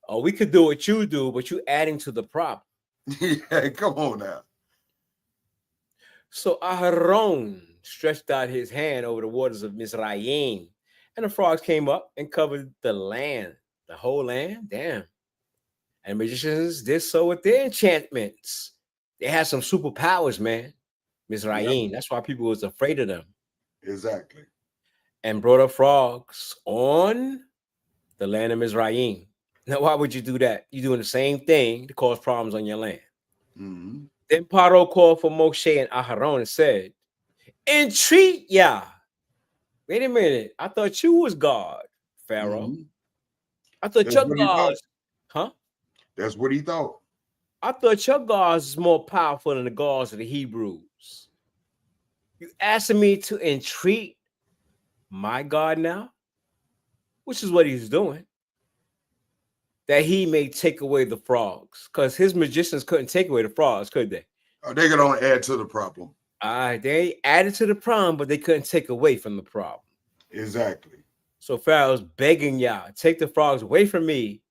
Oh, we could do what you do, but you adding to the problem. Yeah, come on now. So Aharon stretched out his hand over the waters of Mizraim, and the frogs came up and covered the land, the whole land. Damn. And magicians did so with their enchantments. They had some superpowers, man. Mizraim. Yep. That's why people was afraid of them. Exactly. And brought up frogs on the land of Mizraim. Now, why would you do that? You're doing the same thing to cause problems on your land. Mm-hmm. Then Paro called for Moshe and Aharon and said, entreat Yah. Wait a minute. I thought you was God, Pharaoh. Mm-hmm. I thought That's your what he God, thought. That's what he thought. I thought your gods is more powerful than the gods of the Hebrews. You asking me to entreat my God now? Which is what he's doing. That he may take away the frogs. Because his magicians couldn't take away the frogs, could they? They could only add to the problem. They added to the problem, but they couldn't take away from the problem. Exactly. So Pharaoh's begging Yah, take the frogs away from me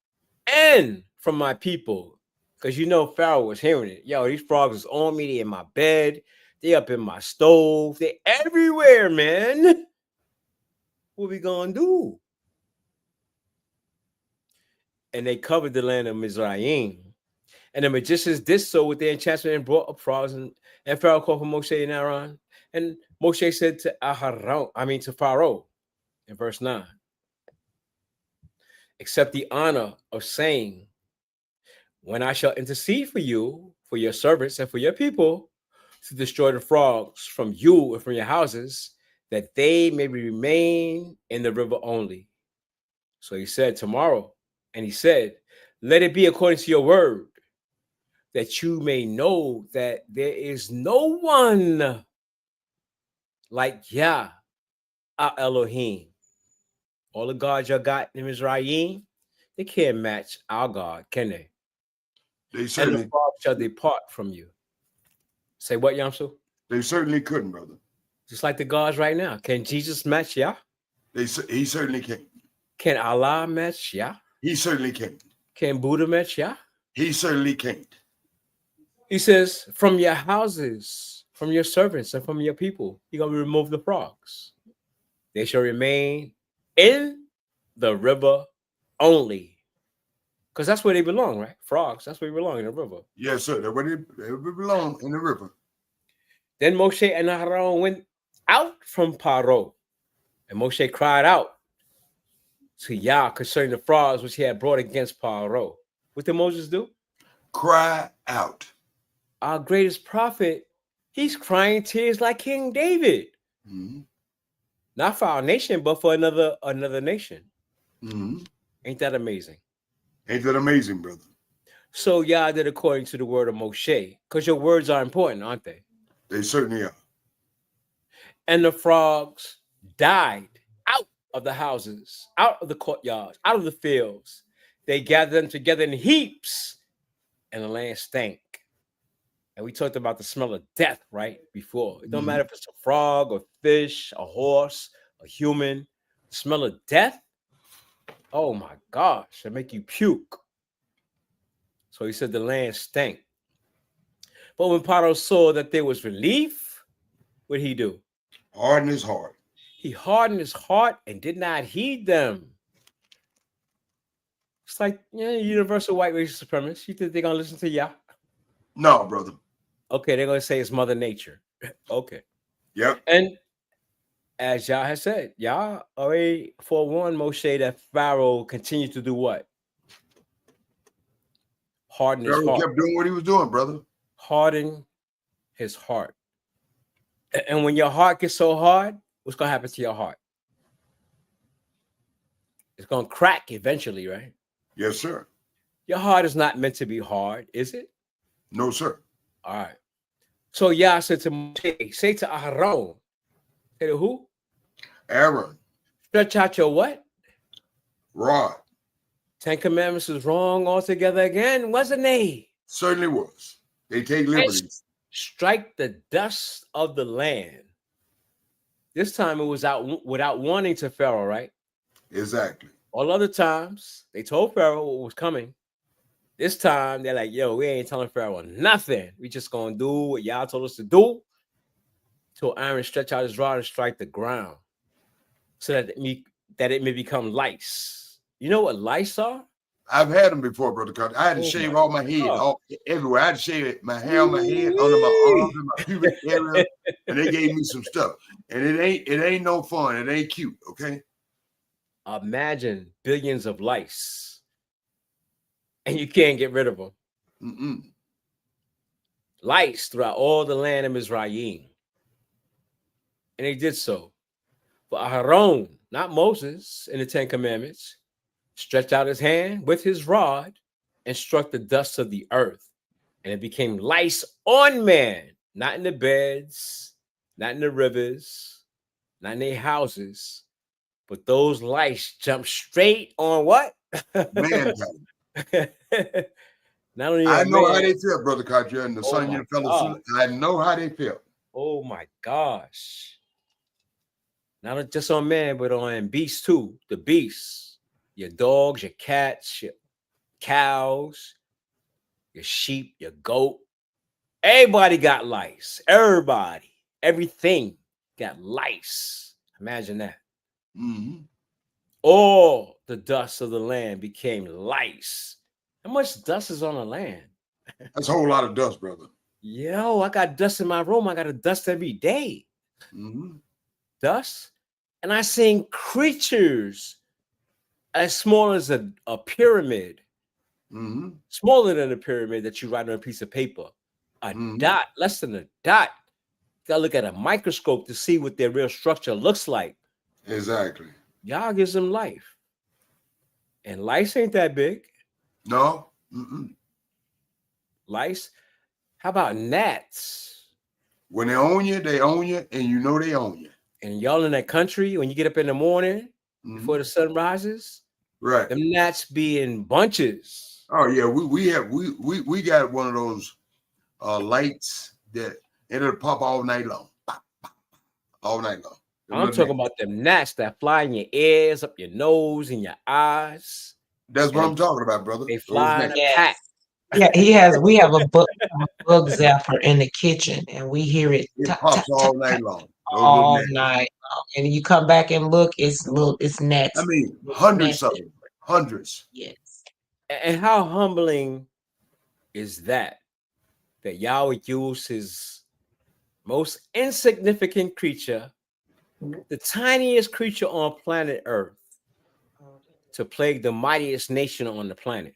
and from my people. Because you know Pharaoh was hearing it. Yo, these frogs is on me. They in my bed. They up in my stove. They everywhere, man. What we gonna do? And they covered the land of Mizraim. And the magicians did so with their enchantment and brought up frogs. And Pharaoh called for Moshe and Aaron. And Moshe said to Pharaoh, in verse 9, accept the honor of saying, when I shall intercede for you, for your servants, and for your people, to destroy the frogs from you and from your houses, that they may remain in the river only. So he said, tomorrow. And he said, let it be according to your word, that you may know that there is no one like Yah, our Elohim. All the gods you got in Mizraim, they can't match our God, can they? They certainly, and the frogs shall depart from you. Say what, Yamsu? They certainly couldn't, brother. Just like the gods right now. Can Jesus match Yah? He certainly can't. Can Allah match Yah? He certainly can't. Can Buddha match Yah? He certainly can't. He says, from your houses, from your servants, and from your people, you're going to remove the frogs. They shall remain in the river only. Because that's where they belong, right? Frogs, that's where they belong, in the river. Yes, sir. That's where they belong, in the river. Then Moshe and Aaron went out from Paro. And Moshe cried out to Yah concerning the frogs which he had brought against Paro. What did Moses do? Cry out. Our greatest prophet, he's crying tears like King David. Mm-hmm. Not for our nation, but for another nation. Mm-hmm. Ain't that amazing? Ain't that amazing, brother? So Yah did according to the word of Moshe, because your words are important, aren't they? They certainly are. And the frogs died out of the houses, out of the courtyards, out of the fields. They gathered them together in heaps, and the land stank. And we talked about the smell of death, right? Before. It don't matter if it's a frog, a fish, a horse, a human. The smell of death, oh my gosh, it make you puke. So he said the land stank. But when Paro saw that there was relief, what did he do? Harden his heart. He hardened his heart and did not heed them. It's like universal white racial supremacists. You think they're going to listen to Yah? No, brother. Okay, they're going to say it's Mother Nature. Okay. Yep. And as Yah has said, Yah already forewarned Moshe that Pharaoh continued to do what? Harden his Pharaoh heart. kept doing what he was doing, brother. Harden his heart. And when your heart gets so hard, what's going to happen to your heart? It's going to crack eventually, right? Yes, sir. Your heart is not meant to be hard, is it? No, sir. All right. So Yah said to Moshe, say to Aharon, say to who? Aaron, Stretch out your what? rod. 10 Commandments is wrong altogether again, wasn't they? Certainly was. They take And liberties. strike the dust of the land. This time it was out without warning to Pharaoh, right? Exactly. All other times they told Pharaoh what was coming. This time they're like, yo, we ain't telling Pharaoh nothing. We just gonna do what y'all told us to do. Till Aaron stretch out his rod and strike the ground, so that it may become lice. You know what lice are? I've had them before, Brother Carter. I had to shave all my head, everywhere. I had to shave my hair on my head, under my arms, and my pubic area, and they gave me some stuff. And it ain't no fun. It ain't cute. Okay. Imagine billions of lice, and you can't get rid of them. Lice throughout all the land of Mizraim. And they did so. But Aharon, not Moses, in the 10 Commandments, stretched out his hand with his rod and struck the dust of the earth. And it became lice on man, not in the beds, not in the rivers, not in their houses, but those lice jumped straight on what? Mankind. Not only I know man, how they feel, Brother Carter, and the son of your fellow. I know how they feel. Oh my gosh. Not just on man, but on beasts too. The beasts, your dogs, your cats, your cows, your sheep, your goat. Everybody got lice. Everybody, everything got lice. Imagine that. All the dust of the land became lice. How much dust is on the land? That's a whole lot of dust, brother. Yo, I got dust in my room. I got to dust every day. Dust. And I seen creatures as small as a pyramid, smaller than a pyramid that you write on a piece of paper. A dot, less than a dot. You got to look at a microscope to see what their real structure looks like. Exactly. Y'all gives them life. And lice ain't that big. No. Lice. How about gnats? When they own you, and you know they own you. And y'all in that country, when you get up in the morning before the sun rises, right? Them gnats be in bunches. Oh yeah, we got one of those lights that it'll pop all night long, all night long. I'm talking about them gnats that fly in your ears, up your nose, and your eyes. That's what I'm talking about, brother. They fly in a pack. Yeah, we have a bug zapper in the kitchen, and we hear it. It pops all night long. All night long. And you come back and look, it's gnats. I mean, hundreds of them. Hundreds. Yes. And how humbling is that Yahweh used his most insignificant creature, the tiniest creature on planet Earth, to plague the mightiest nation on the planet.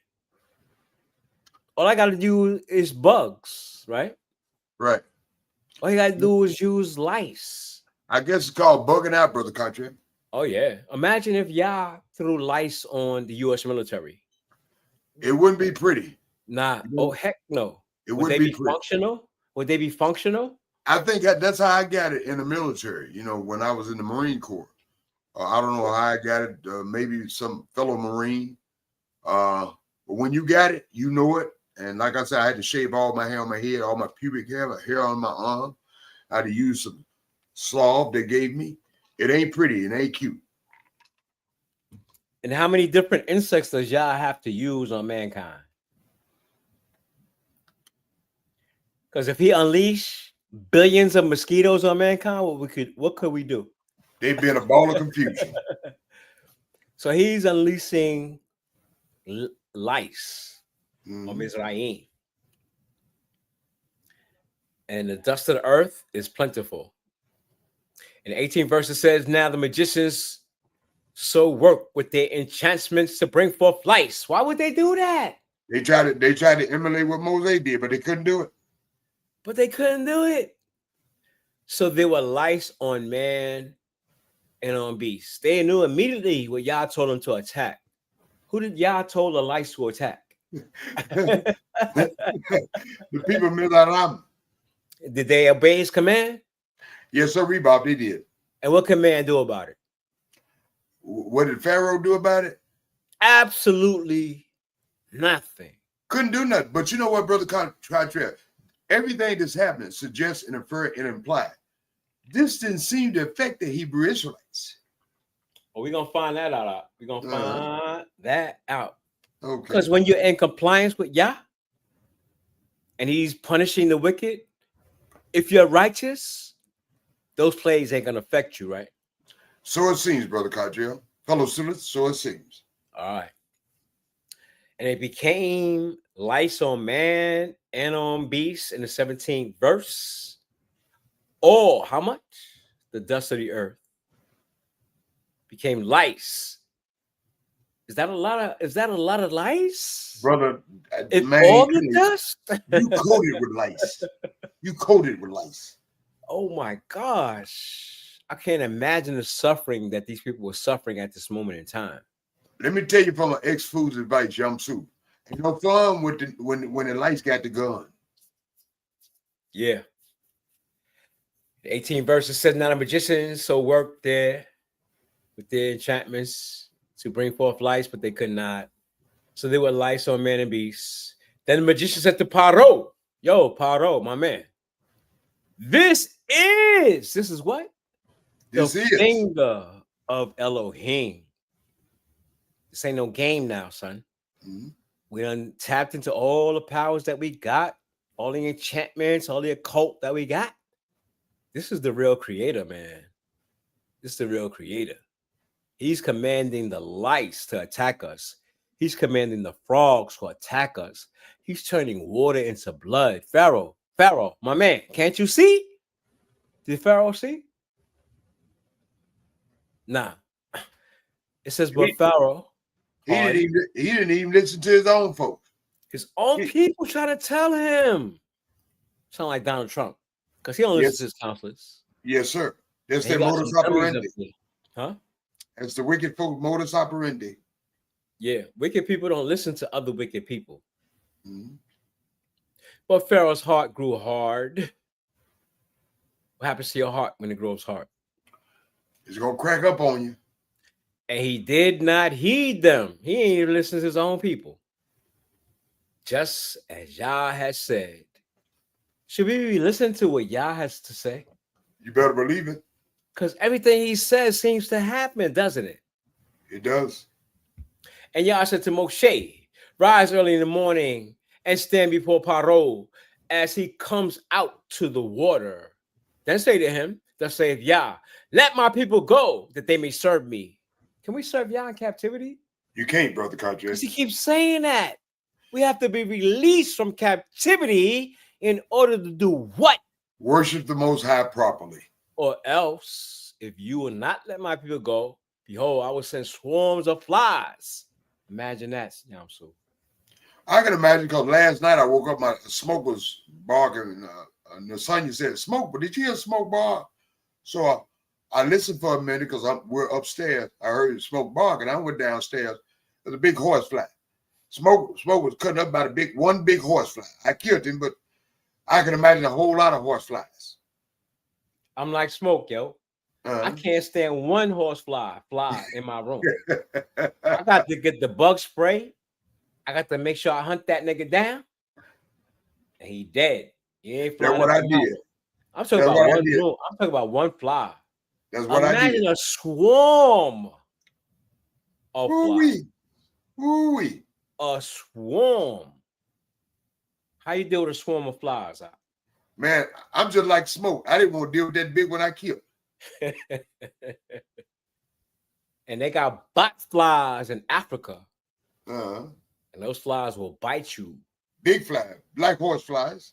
All I got to do is bugs, right? Right. All you got to do is use lice. I guess it's called bugging out, Brother Country. Oh, yeah. Imagine if y'all threw lice on the U.S. military. It wouldn't be pretty. Nah. Oh, heck no. Would they be functional? Would they be functional? I think that's how I got it in the military. You know, when I was in the Marine Corps. I don't know how I got it. Maybe some fellow Marine. But when you got it, you know it. And like I said, I had to shave all my hair on my head, all my pubic hair on my arm. I had to use some slob they gave me. It ain't pretty. It ain't cute. And how many different insects does y'all have to use on mankind? Because if he unleashed billions of mosquitoes on mankind, what could we do? They'd be in a ball of confusion. So he's unleashing lice on Mizraim. And the dust of the earth is plentiful. In 18 verses says, now the magicians so work with their enchantments to bring forth lice. Why would they do that? They tried to emulate what Moses did, but they couldn't do it. But they couldn't do it. So there were lice on man and on beasts. They knew immediately what Yah told them to attack. Who did Yah told the lice to attack? The people of Mizaram. Did they obey his command? Yes, sir, Bob, they did. And what command do about it? What did Pharaoh do about it? Absolutely nothing. Couldn't do nothing. But you know what, Brother Cottrell? Everything that's happening suggests and infer and imply. This didn't seem to affect the Hebrew Israelites. Well, we're going to find that out. We're going to find that out. Okay. Because when you're in compliance with Yah, and he's punishing the wicked, if you're righteous, those plagues ain't going to affect you, right? So it seems, Brother Cottrell. Fellow students, so it seems. All right. And it became lice on man and on beast in the 17th verse. Or how much? The dust of the earth became lice. Is that a lot of lice? Brother, If man, all the dust? you coated with lice. You coated with lice. Oh my gosh. I can't imagine the suffering that these people were suffering at this moment in time. Let me tell you from an ex-food's advice, Yamsu. Ain't no fun with when the lights got the gun. Yeah. The 18 verses said, now the magicians so worked there with their enchantments to bring forth lights, but they could not. So there were lights on man and beasts. Then the magician said to Paro, yo, Paro, my man, this is what? This The finger of Elohim. This ain't no game now, son. Mm-hmm. We done tapped into all the powers that we got, all the enchantments, all the occult that we got. This is the real creator, man. This is the real creator. He's commanding the lice to attack us. He's commanding the frogs to attack us. He's turning water into blood. Pharaoh, my man, can't you see? Did Pharaoh see? Nah. It says, but Pharaoh. He didn't even listen to his own folks. His own people try to tell him. Sound like Donald Trump. Because he don't listen to his counselors. Yes, sir. That's their modus operandi. Huh? That's the wicked folk modus operandi. Yeah, wicked people don't listen to other wicked people. Mm-hmm. But Pharaoh's heart grew hard. What happens to your heart when it grows hard? It's going to crack up on you. And he did not heed them. He ain't even listened to his own people. Just as Yah has said. Should we be listening to what Yah has to say? You better believe it. Because everything he says seems to happen, doesn't it? It does. And Yah said to Moshe, rise early in the morning and stand before Paro as he comes out to the water. Then say to him, thus saith Yah, let my people go that they may serve me. Can we serve Yah in captivity? You can't, Brother Cottrell. Because he keeps saying that. We have to be released from captivity in order to do what? Worship the Most High properly. Or else, if you will not let my people go, behold, I will send swarms of flies. Imagine that, Yamsu. I can imagine because last night I woke up, my smoke was barking, and the son said, smoke, but did you hear smoke bark? So I listened for a minute because we're upstairs. I heard smoke barking. I went downstairs. There's a big horsefly. Smoke was cutting up by one big horsefly. I killed him, but I can imagine a whole lot of horseflies. I'm like Smoke, yo. I can't stand one fly in my room. I got to get the bug spray. I got to make sure I hunt that nigga down. And he dead. He ain't flying. That's what I did. I'm talking about one room. I'm talking about one fly. That's what I did. Imagine a swarm of flies. Ooh-wee. A swarm. How you deal with a swarm of flies? Man, I'm just like Smoke. I didn't want to deal with that big one I killed. And they got bot flies in Africa. And those flies will bite you. Big fly, black horse flies.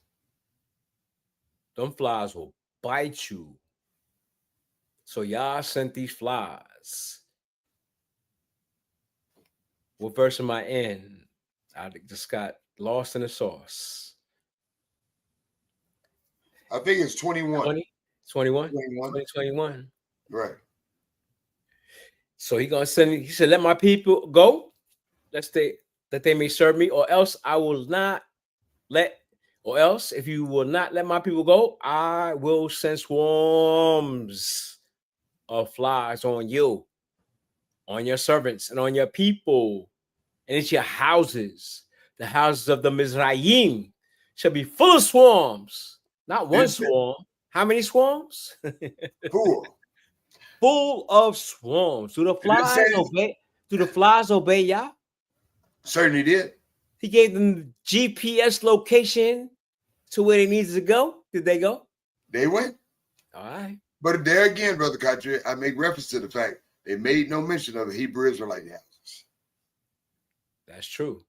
Them flies will bite you. So Yah sent these flies. What verse am I in? I just got lost in the sauce. I think it's 21. 21? 21. Right. So he said, let my people go. Let's stay. that they may serve me, or else I will not let, or else if you will not let my people go, I will send swarms of flies on you, on your servants, and on your people, and it's your houses. The houses of the Mizraim shall be full of swarms, not one swarm. How many swarms? 4. Full of swarms. Do the flies obey? Do the flies obey Yah? Certainly did. He gave them GPS location to where they needed to go. Did they go? They went. All right. But there again, Brother Katri, I make reference to the fact they made no mention of the Hebrew Israelite houses. That's true.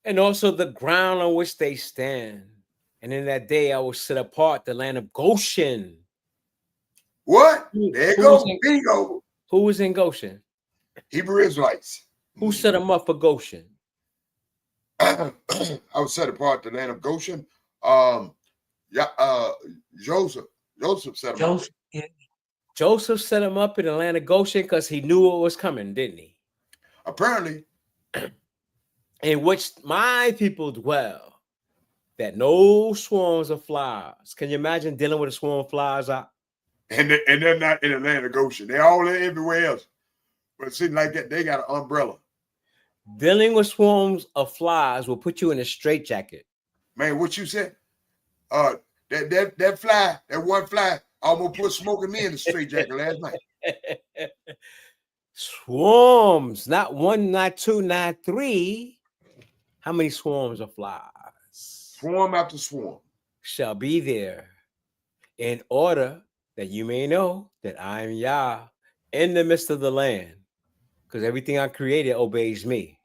And also the ground on which they stand. And in that day, I will set apart the land of Goshen. What? There you go. Bingo. Who was in Goshen? Hebrew Israelites. Who set them up for Goshen? I would set apart the land of Goshen. Joseph set them up. Yeah. Joseph set him up in the land of Goshen because he knew what was coming, didn't he? Apparently. In which my people dwell, that no swarms of flies. Can you imagine dealing with a swarm of flies out? And they're not in the land of Goshen. They're all everywhere else. But it seems like that they got an umbrella. Dealing with swarms of flies will put you in a straitjacket. Man, what you said? That fly, that one fly, almost put smoking me in the straitjacket last night. Swarms, not one, not two, not three. How many swarms of flies? Swarm after swarm shall be there, in order that you may know that I am Yah in the midst of the land, because everything I created obeys me.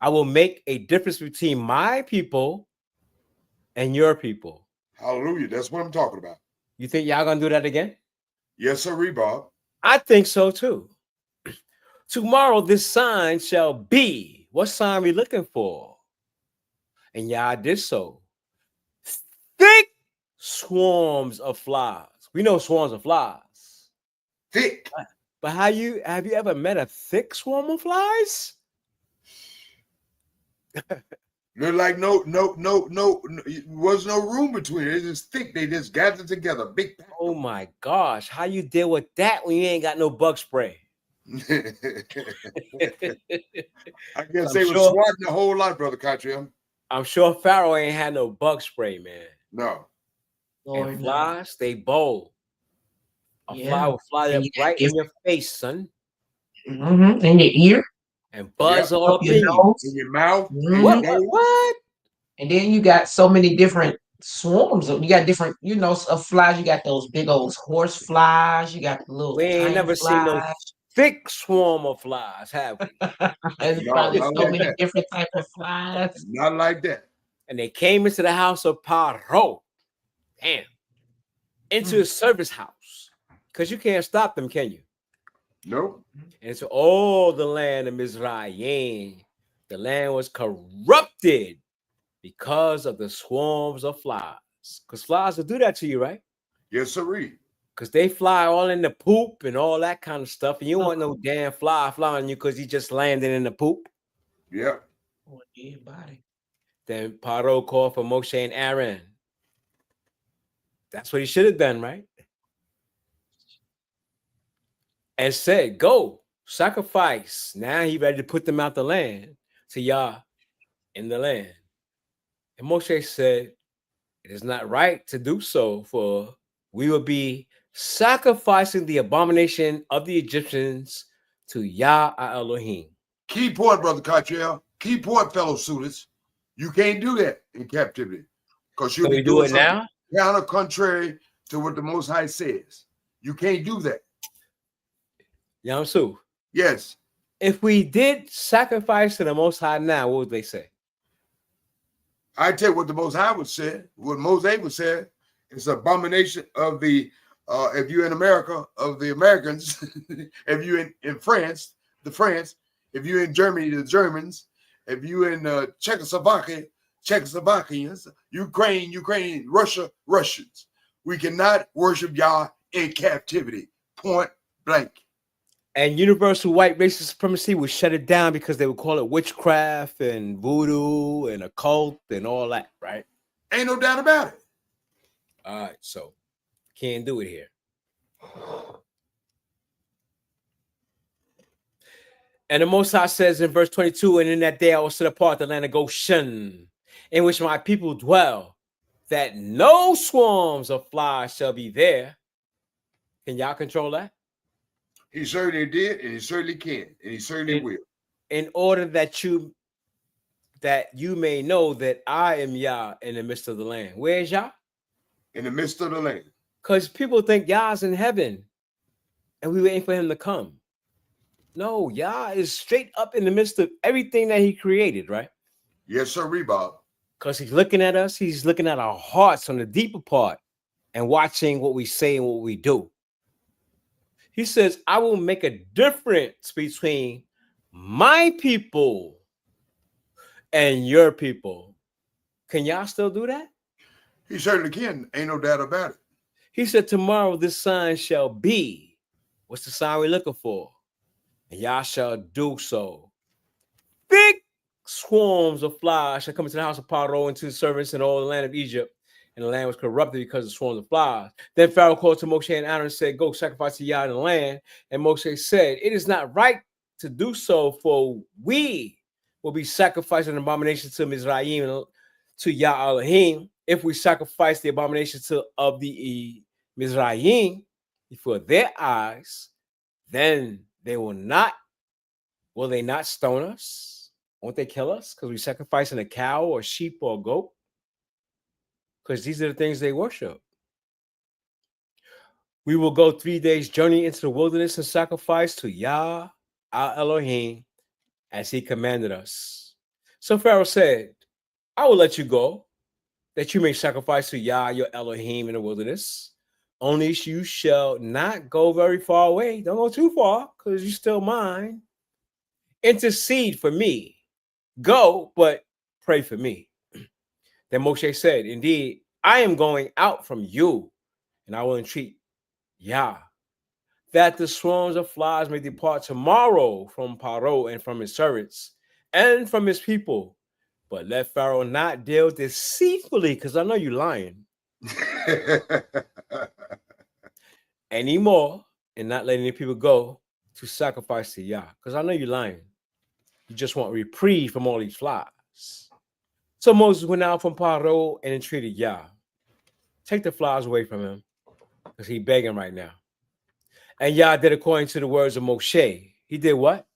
I will make a difference between my people and your people. Hallelujah. That's what I'm talking about. You think y'all gonna do that again? Yes, sir, Bob. I think so too. Tomorrow this sign shall be. What sign are we looking for? And Yah did so. Thick swarms of flies. We know swarms of flies. Thick. But have you ever met a thick swarm of flies? They're like no, was no room between it. It's just thick. They just gathered together. Big pack. Oh my gosh. How you deal with that when you ain't got no bug spray? I guess they were swatting a whole lot, Brother Katri. I'm sure Pharaoh ain't had no bug spray, man. No. And flies, they bold. A fly will fly up right in your face, son. Mm-hmm. In your ear. And buzz all up in nose. In your mouth. Mm-hmm. What? And then you got so many different swarms. You got different, of flies. You got those big old horse flies. You got the little. We ain't never seen no thick swarm of flies, have we? There's probably so many different types of flies. Not like that. And they came into the house of Paro. Damn. Into his service house. Because you can't stop them, can you? Nope. And so all the land of Mizraim, the land was corrupted because of the swarms of flies. Because flies will do that to you, right? Yes, sir. Because they fly all in the poop and all that kind of stuff. And you don't want no damn fly flying you because he just landed in the poop. Yeah. Then Paro called for Moshe and Aaron. That's what he should have done, right? And said, go, sacrifice. Now he ready to put them out the land to Yah in the land. And Moshe said, it is not right to do so, for we will be sacrificing the abomination of the Egyptians to Yah our Elohim. Key point, Brother Cartier. Key point, fellow students. You can't do that in captivity. Because you'll be doing it now? Counter contrary to what the Most High says. You can't do that. Yamsu. Yes. If we did sacrifice to the Most High now, what would they say? I tell you what the Most High would say. What Moses would say. It's an abomination of the, if you're in America, of the Americans. If you're in France, the France. If you're in Germany, the Germans. If you're in Czechoslovakia, Czechoslovakians. Ukraine, Russia, Russians. We cannot worship Yah in captivity. Point blank. And universal white racist supremacy would shut it down because they would call it witchcraft and voodoo and occult and all that, right? Ain't no doubt about it. All right, so can't do it here. And the Most High says in verse 22, and in that day I will set apart the land of Goshen, in which my people dwell, that no swarms of flies shall be there. Can y'all control that? He certainly did, and he certainly can, and he certainly will. In order that you may know that I am Yah in the midst of the land. Where's Yah? In the midst of the land. Because people think Yah's in heaven, and we waiting for him to come. No, Yah is straight up in the midst of everything that he created, right? Yes, sir, Bob. Because he's looking at us, he's looking at our hearts on the deeper part and watching what we say and what we do. He says, I will make a difference between my people and your people. Can y'all still do that? He certainly can. Ain't no doubt about it. He said, tomorrow this sign shall be. What's the sign we're looking for? And y'all shall do so. Big swarms of flies shall come into the house of Paro and to the servants in all the land of Egypt. And the land was corrupted because of swarms of flies. Then Pharaoh called to Moshe and Aaron and said, go sacrifice to Yah in the land. And Moshe said, it is not right to do so, for we will be sacrificing an abomination to Mizraim and to Yah Elohim. If we sacrifice the abomination of the Mizraim before their eyes, then they will they not stone us? Won't they kill us because we sacrificing a cow or sheep or a goat? Because these are the things they worship. We will go 3 days journey into the wilderness and sacrifice to Yah, our Elohim, as he commanded us. So Pharaoh said, I will let you go, that you may sacrifice to Yah, your Elohim, in the wilderness. Only you shall not go very far away. Don't go too far, because you're still mine. Intercede for me. Go, but pray for me. Then Moshe said, indeed, I am going out from you, and I will entreat Yah, that the swarms of flies may depart tomorrow from Paro and from his servants and from his people. But let Pharaoh not deal deceitfully, because I know you're lying, anymore, and not letting the people go to sacrifice to Yah, because I know you're lying. You just want reprieve from all these flies. So Moses went out from Paro and entreated Yah. Take the flies away from him, because he's begging right now. And Yah did according to the words of Moshe. He did what?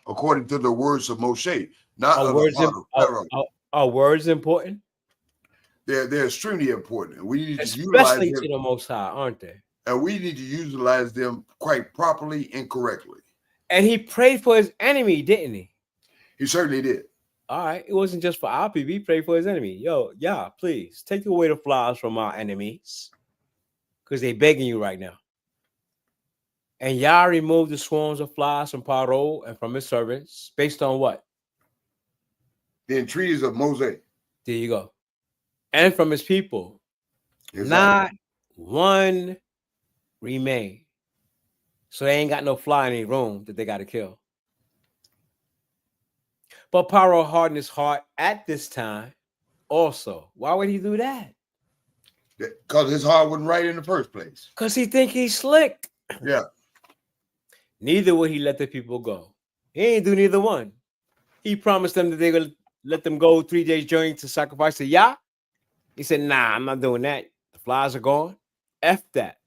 According to the words of Moshe. Not Are words important? They're extremely important. We need Especially to utilize them, to the Most High, aren't they? and we need to utilize them quite properly and correctly. And he prayed for his enemy, didn't he? He certainly did. All right. It wasn't just for our people. He prayed for his enemy. Yo, Yah, please take away the flies from our enemies, because they're begging you right now. And Yah removed the swarms of flies from Paro and from his servants based on what? The entreaties of Moses. There you go. And from his people. Exactly. Not one remain. So they ain't got no fly in their room that they got to kill. But Paro hardened his heart at this time also. Why would he do that? Because his heart wasn't right in the first place. Because he think he's slick. Yeah. Neither would he let the people go. He ain't do neither one. He promised them that they would let them go 3 days journey to sacrifice to Yah. He said, nah, I'm not doing that. The flies are gone. F that.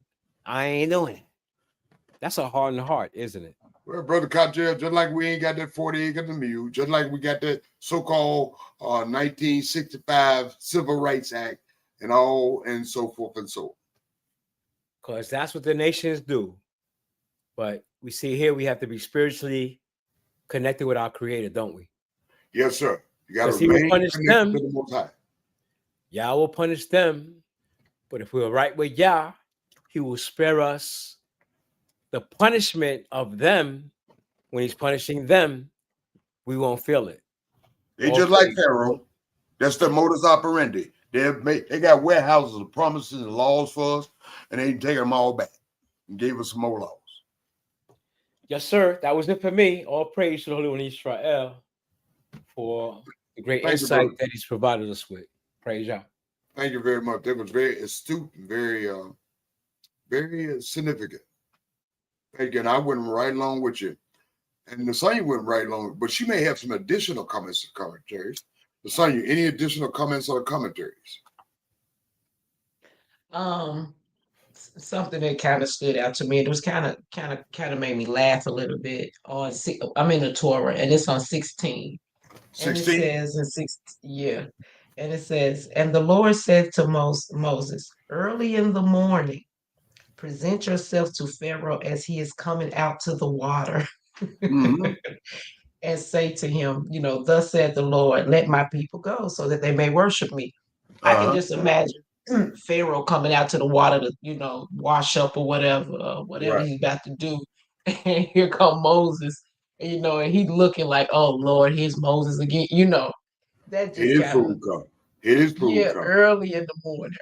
I ain't doing it. That's a hardened heart, isn't it? Well, Brother Cottrell, just like we ain't got that 40 acres of mule, just like we got that so-called 1965 Civil Rights Act and all, and so forth and so on. Because that's what the nations do. But we see here we have to be spiritually connected with our Creator, don't we? Yes, sir. You got to He will punish them. to the Most High. Yah will punish them. But if we're right with Yah, he will spare us the punishment of them. When he's punishing them, we won't feel it. They just like Pharaoh. That's their modus operandi. They got warehouses of promises and laws for us, and they take them all back and gave us some more laws. Yes, sir. That was it for me. All praise to the Holy One of Israel for the great Thank you, insight brother. that he's provided us with. Praise Yah. Thank you very much. That was very astute and very significant. Thank you. And I went right along with you. And the Sonya went right along, but she may have some additional comments and commentaries. The Sonya, any additional comments or commentaries? Something that kind of stood out to me. It was kind of made me laugh a little bit. I'm in the Torah, and it's on 16. And it 16? says in 6, yeah. And it says, and the Lord said to Moses, early in the morning, present yourself to Pharaoh as he is coming out to the water. Mhm. And say to him, thus said the Lord, let my people go so that they may worship me. I can just imagine Pharaoh coming out to the water to, wash up or whatever Right. he's about to do. And here come Moses, and he looking like, oh Lord, here's Moses again. That just His kind of, food come. His food come. early in the morning,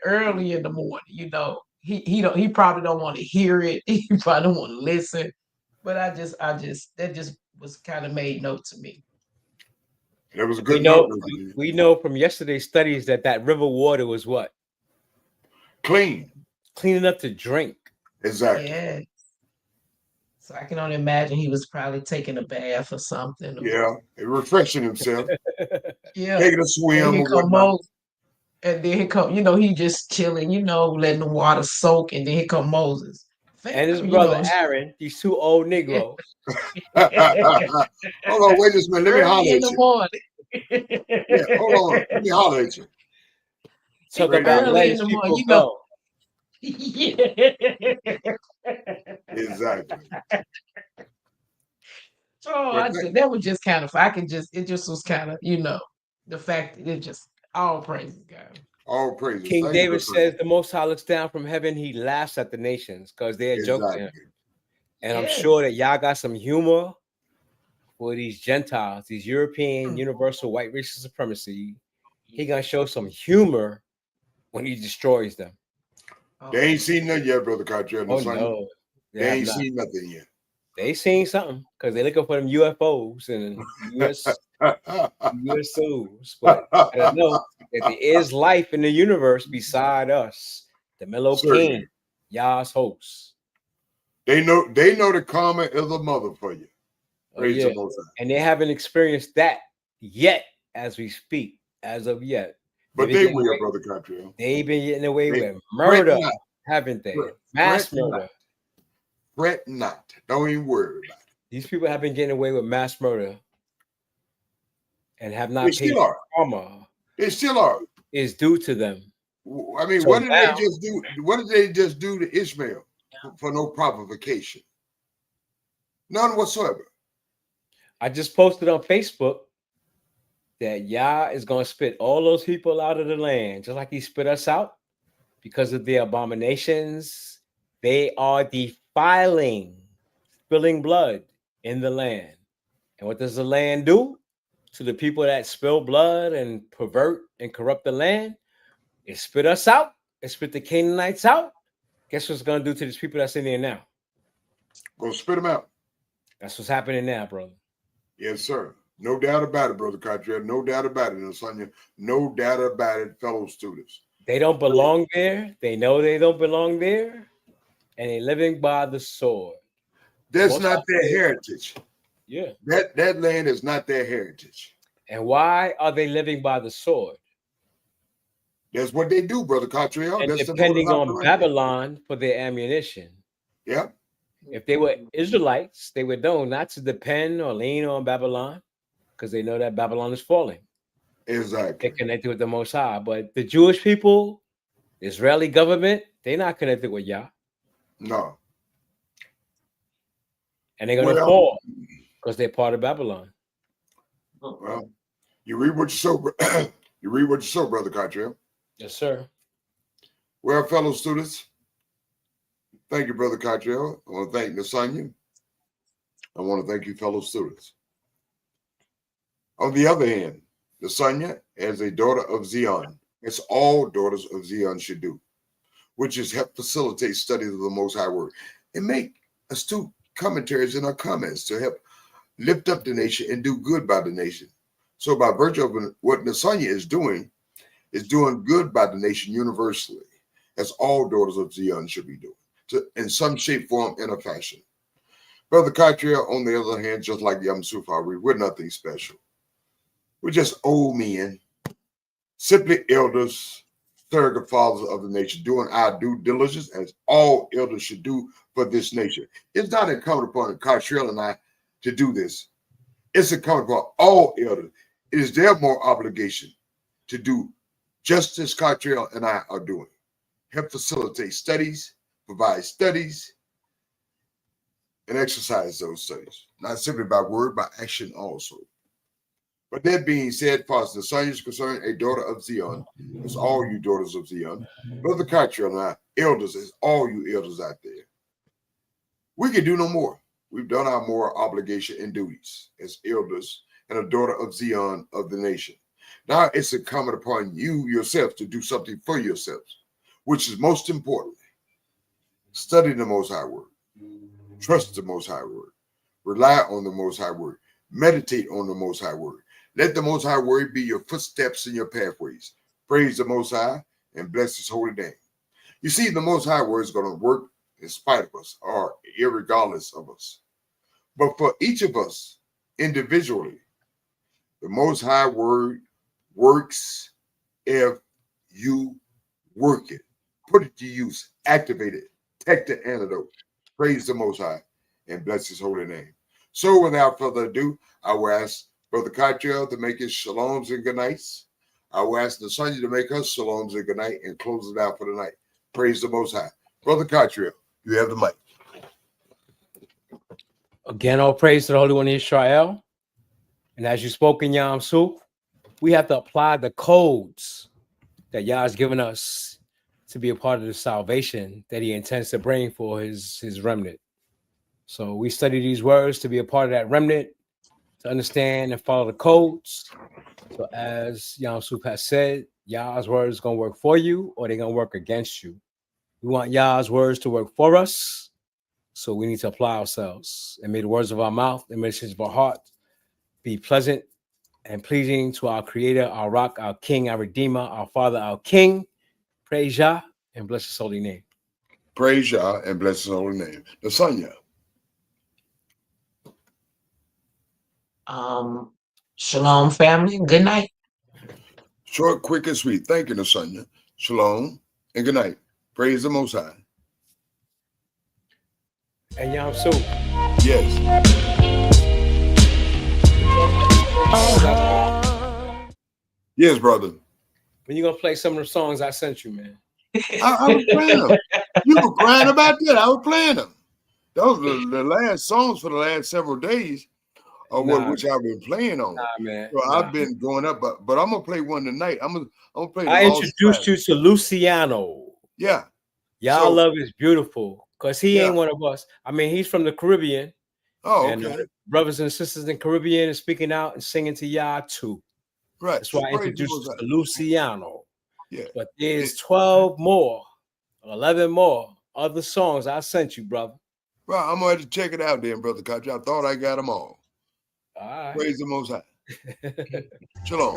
he probably don't want to hear it. He probably don't want to listen. But that just was kind of made note to me. That was a We good note. know from yesterday's studies that river water was what? Clean. Clean enough to drink. Exactly. Yeah. So I can only imagine he was probably taking a bath or something. Yeah. Refreshing himself. Yeah. Taking a swim And or whatnot. and then here come, he just chilling, letting the water soak, and then here come Moses. And his brother Aaron, these two old Negroes. Hold on, wait just a minute. Let me holler at the you. morning. Yeah, hold on. Let me holler at you. Talk about letting people go. Exactly. That was just kind of, it just was kind of, the fact that it just, all praises God. All praises. King David says the Most High looks down from heaven, he laughs at the nations because they're joking him. And I'm sure that y'all got some humor for these Gentiles, these European universal white racial supremacy. He gonna show some humor when he destroys them. They ain't seen nothing yet, Brother Cottrell. No. They ain't seen nothing yet. They seen something because they're looking for them UFOs and USOs. But I don't know that there is life in the universe beside us, the Mellow King, Yah's host. They know the karma is a mother for you. And they haven't experienced that yet as we speak, as of yet. But they will, Brother Cottrell. They've been getting away with murder, haven't they? Mass murder. Fret not. Don't even worry about it. These people have been getting away with mass murder and have not paid karma. They still are. Is due to them. I mean, what did they just do? What did they just do to Ishmael for no provocation? None whatsoever. I just posted on Facebook that Yah is going to spit all those people out of the land, just like he spit us out because of their abominations. They are defiling, spilling blood in the land. And what does the land do to the people that spill blood and pervert and corrupt the land? It spit us out. It spit the Canaanites out. Guess what's going to do to these people that's in there now? Go spit them out. That's what's happening now, brother. Yes, sir. No doubt about it, Brother Cottrell. No doubt about it, Sonia. No doubt about it, fellow students. They don't belong there. They know they don't belong there. And they're living by the sword. That's not their heritage. Yeah. That land is not their heritage. And why are they living by the sword? That's what they do, Brother Cottrell. And that's depending on Babylon for their ammunition. Yeah. If they were Israelites, they would know not to depend or lean on Babylon because they know that Babylon is falling. Exactly. They're connected with the Most High. But the Jewish people, the Israeli government, they're not connected with Yah. No. And they're going to fall because they're part of Babylon. Well, you read what you sow. You read what you sow, Brother Cottrell. Yes, sir. Well, fellow students, thank you, Brother Cottrell. I want to thank Nasanya. I want to thank you, fellow students. On the other hand, Nasanya, as a daughter of Zion, as all daughters of Zion should do, which is help facilitate studies of the Most High Word and make astute commentaries and our comments to help lift up the nation and do good by the nation. So by virtue of what Nasanya is doing good by the nation universally, as all daughters of Zion should be doing, in some shape, form, and or fashion. Brother Cottrell, on the other hand, just like Yamsuf Ari, we're nothing special. We're just old men, simply elders, surrogate fathers of the nation, doing our due diligence as all elders should do for this nation. It's not incumbent upon Cottrell and I to do this. It's incumbent upon all elders. It is their moral obligation to do just as Cottrell and I are doing. Help facilitate studies, provide studies, and exercise those studies. Not simply by word, by action also. But that being said, far as the son is concerned, a daughter of Zion, as all you daughters of Zion, Brother Cottrell and I, elders, as all you elders out there, we can do no more. We've done our moral obligation and duties as elders and a daughter of Zion of the nation. Now it's incumbent upon you yourself to do something for yourselves, which is most important. Study the Most High Word. Trust the Most High Word. Rely on the Most High Word. Meditate on the Most High Word. Let the Most High Word be your footsteps and your pathways. Praise the Most High and bless His holy name. You see, the Most High Word is going to work in spite of us or irregardless of us. But for each of us individually, the Most High Word works if you work it, put it to use, activate it, take the antidote. Praise the Most High and bless His holy name. So without further ado, I will ask Brother Cottrell to make his shaloms and good nights. I will ask Nasanya to make her shaloms and good night and close it out for the night. Praise the Most High. Brother Cottrell, you have the mic. Again, all praise to the Holy One of Israel. And as you spoke in Yam Suf, we have to apply the codes that Yah has given us to be a part of the salvation that He intends to bring for his remnant. So we study these words to be a part of that remnant, to understand and follow the codes. So as Yam Suf has said, Yah's words is going to work for you or they're going to work against you. We want Yah's words to work for us, so we need to apply ourselves. And may the words of our mouth and meditations of our heart be pleasant and pleasing to our Creator, our Rock, our King, our Redeemer, our Father, our King. Praise Yah and bless His holy name. Praise Yah and bless His holy name. Nasanya. Shalom, family. Good night. Short, quick, and sweet. Thank you, Nasanya. Shalom and good night. Praise the Most High. And Yam Suf. Yes. Yes, brother. When you gonna play some of the songs I sent you, man? I was playing them. You were crying about that. I was playing them. Those are the last songs for the last several days, which I've been playing on. Nah, man. So I've been going up, but I'm gonna play one tonight. I'm gonna play. I introduced you to Luciano. Yeah. Y'all love is beautiful because he ain't one of us. I mean, he's from the Caribbean. Oh, and, okay. Brothers and sisters in the Caribbean and speaking out and singing to Yah too. Right. That's why I introduced you to Luciano. Yeah. But there's 12 more, 11 more other songs I sent you, brother. Well, I'm gonna have to check it out then, Brother Cottrell. I thought I got them all. All right. Praise the Most High. Shalom.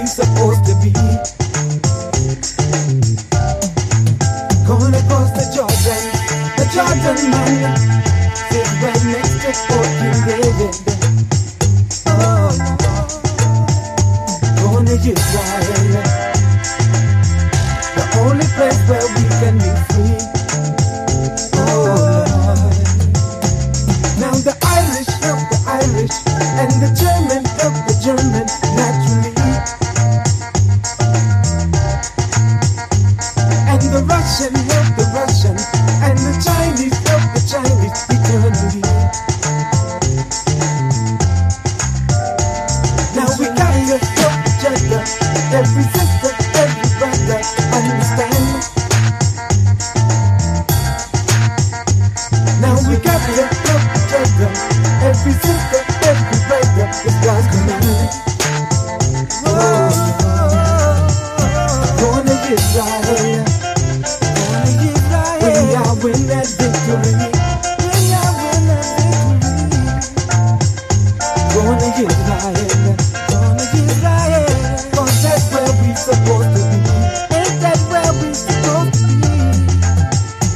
Supposed to be going across the Jordan man, sit right next to Fort King David. Oh Lord, going to Israel, the only place where we can be free. Oh Lord, now the Irish help the Irish and the German help the German naturally. The Russian help the Russian, and the Chinese help the Chinese. Israel. When I win that victory. When I win that victory. Gonna Israel. Gonna Israel. 'Cause that's where we supposed to be. Ain't that where we supposed to be?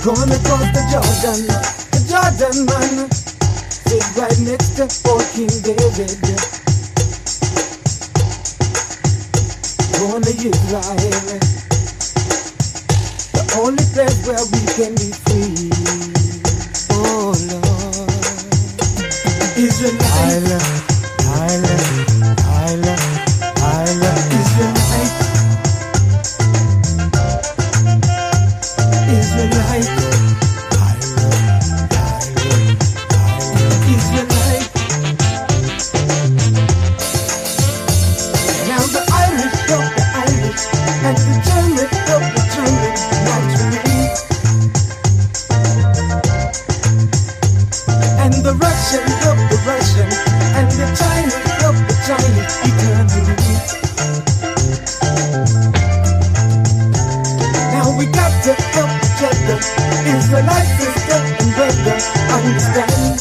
Gonna cross the Jordan man. Sit right next to old King David. Going to Israel, the only place where we can be free. Oh Lord, Israelite, Israelite, Israelite. Now the Irish help the Irish, and the German help the German, naturally. And the Russian help the Russian, and the Chinese help the Chinese, eternally. Now we got to help each other, Israelite sister and brother, understand.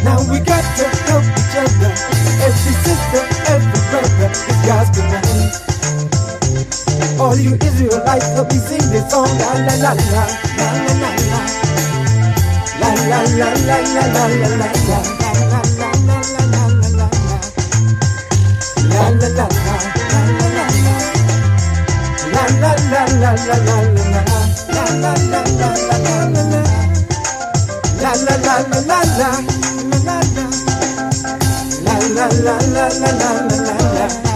Now we got to help each other. Every sister, every brother is God's command. All you Israelites, help me sing this song. La la la la, la la la la, la la la la la la la la, la la la la la la, la la la la la la la, la la la la la la la, la la la la la la la. La la la la la la la la la la la la la la la.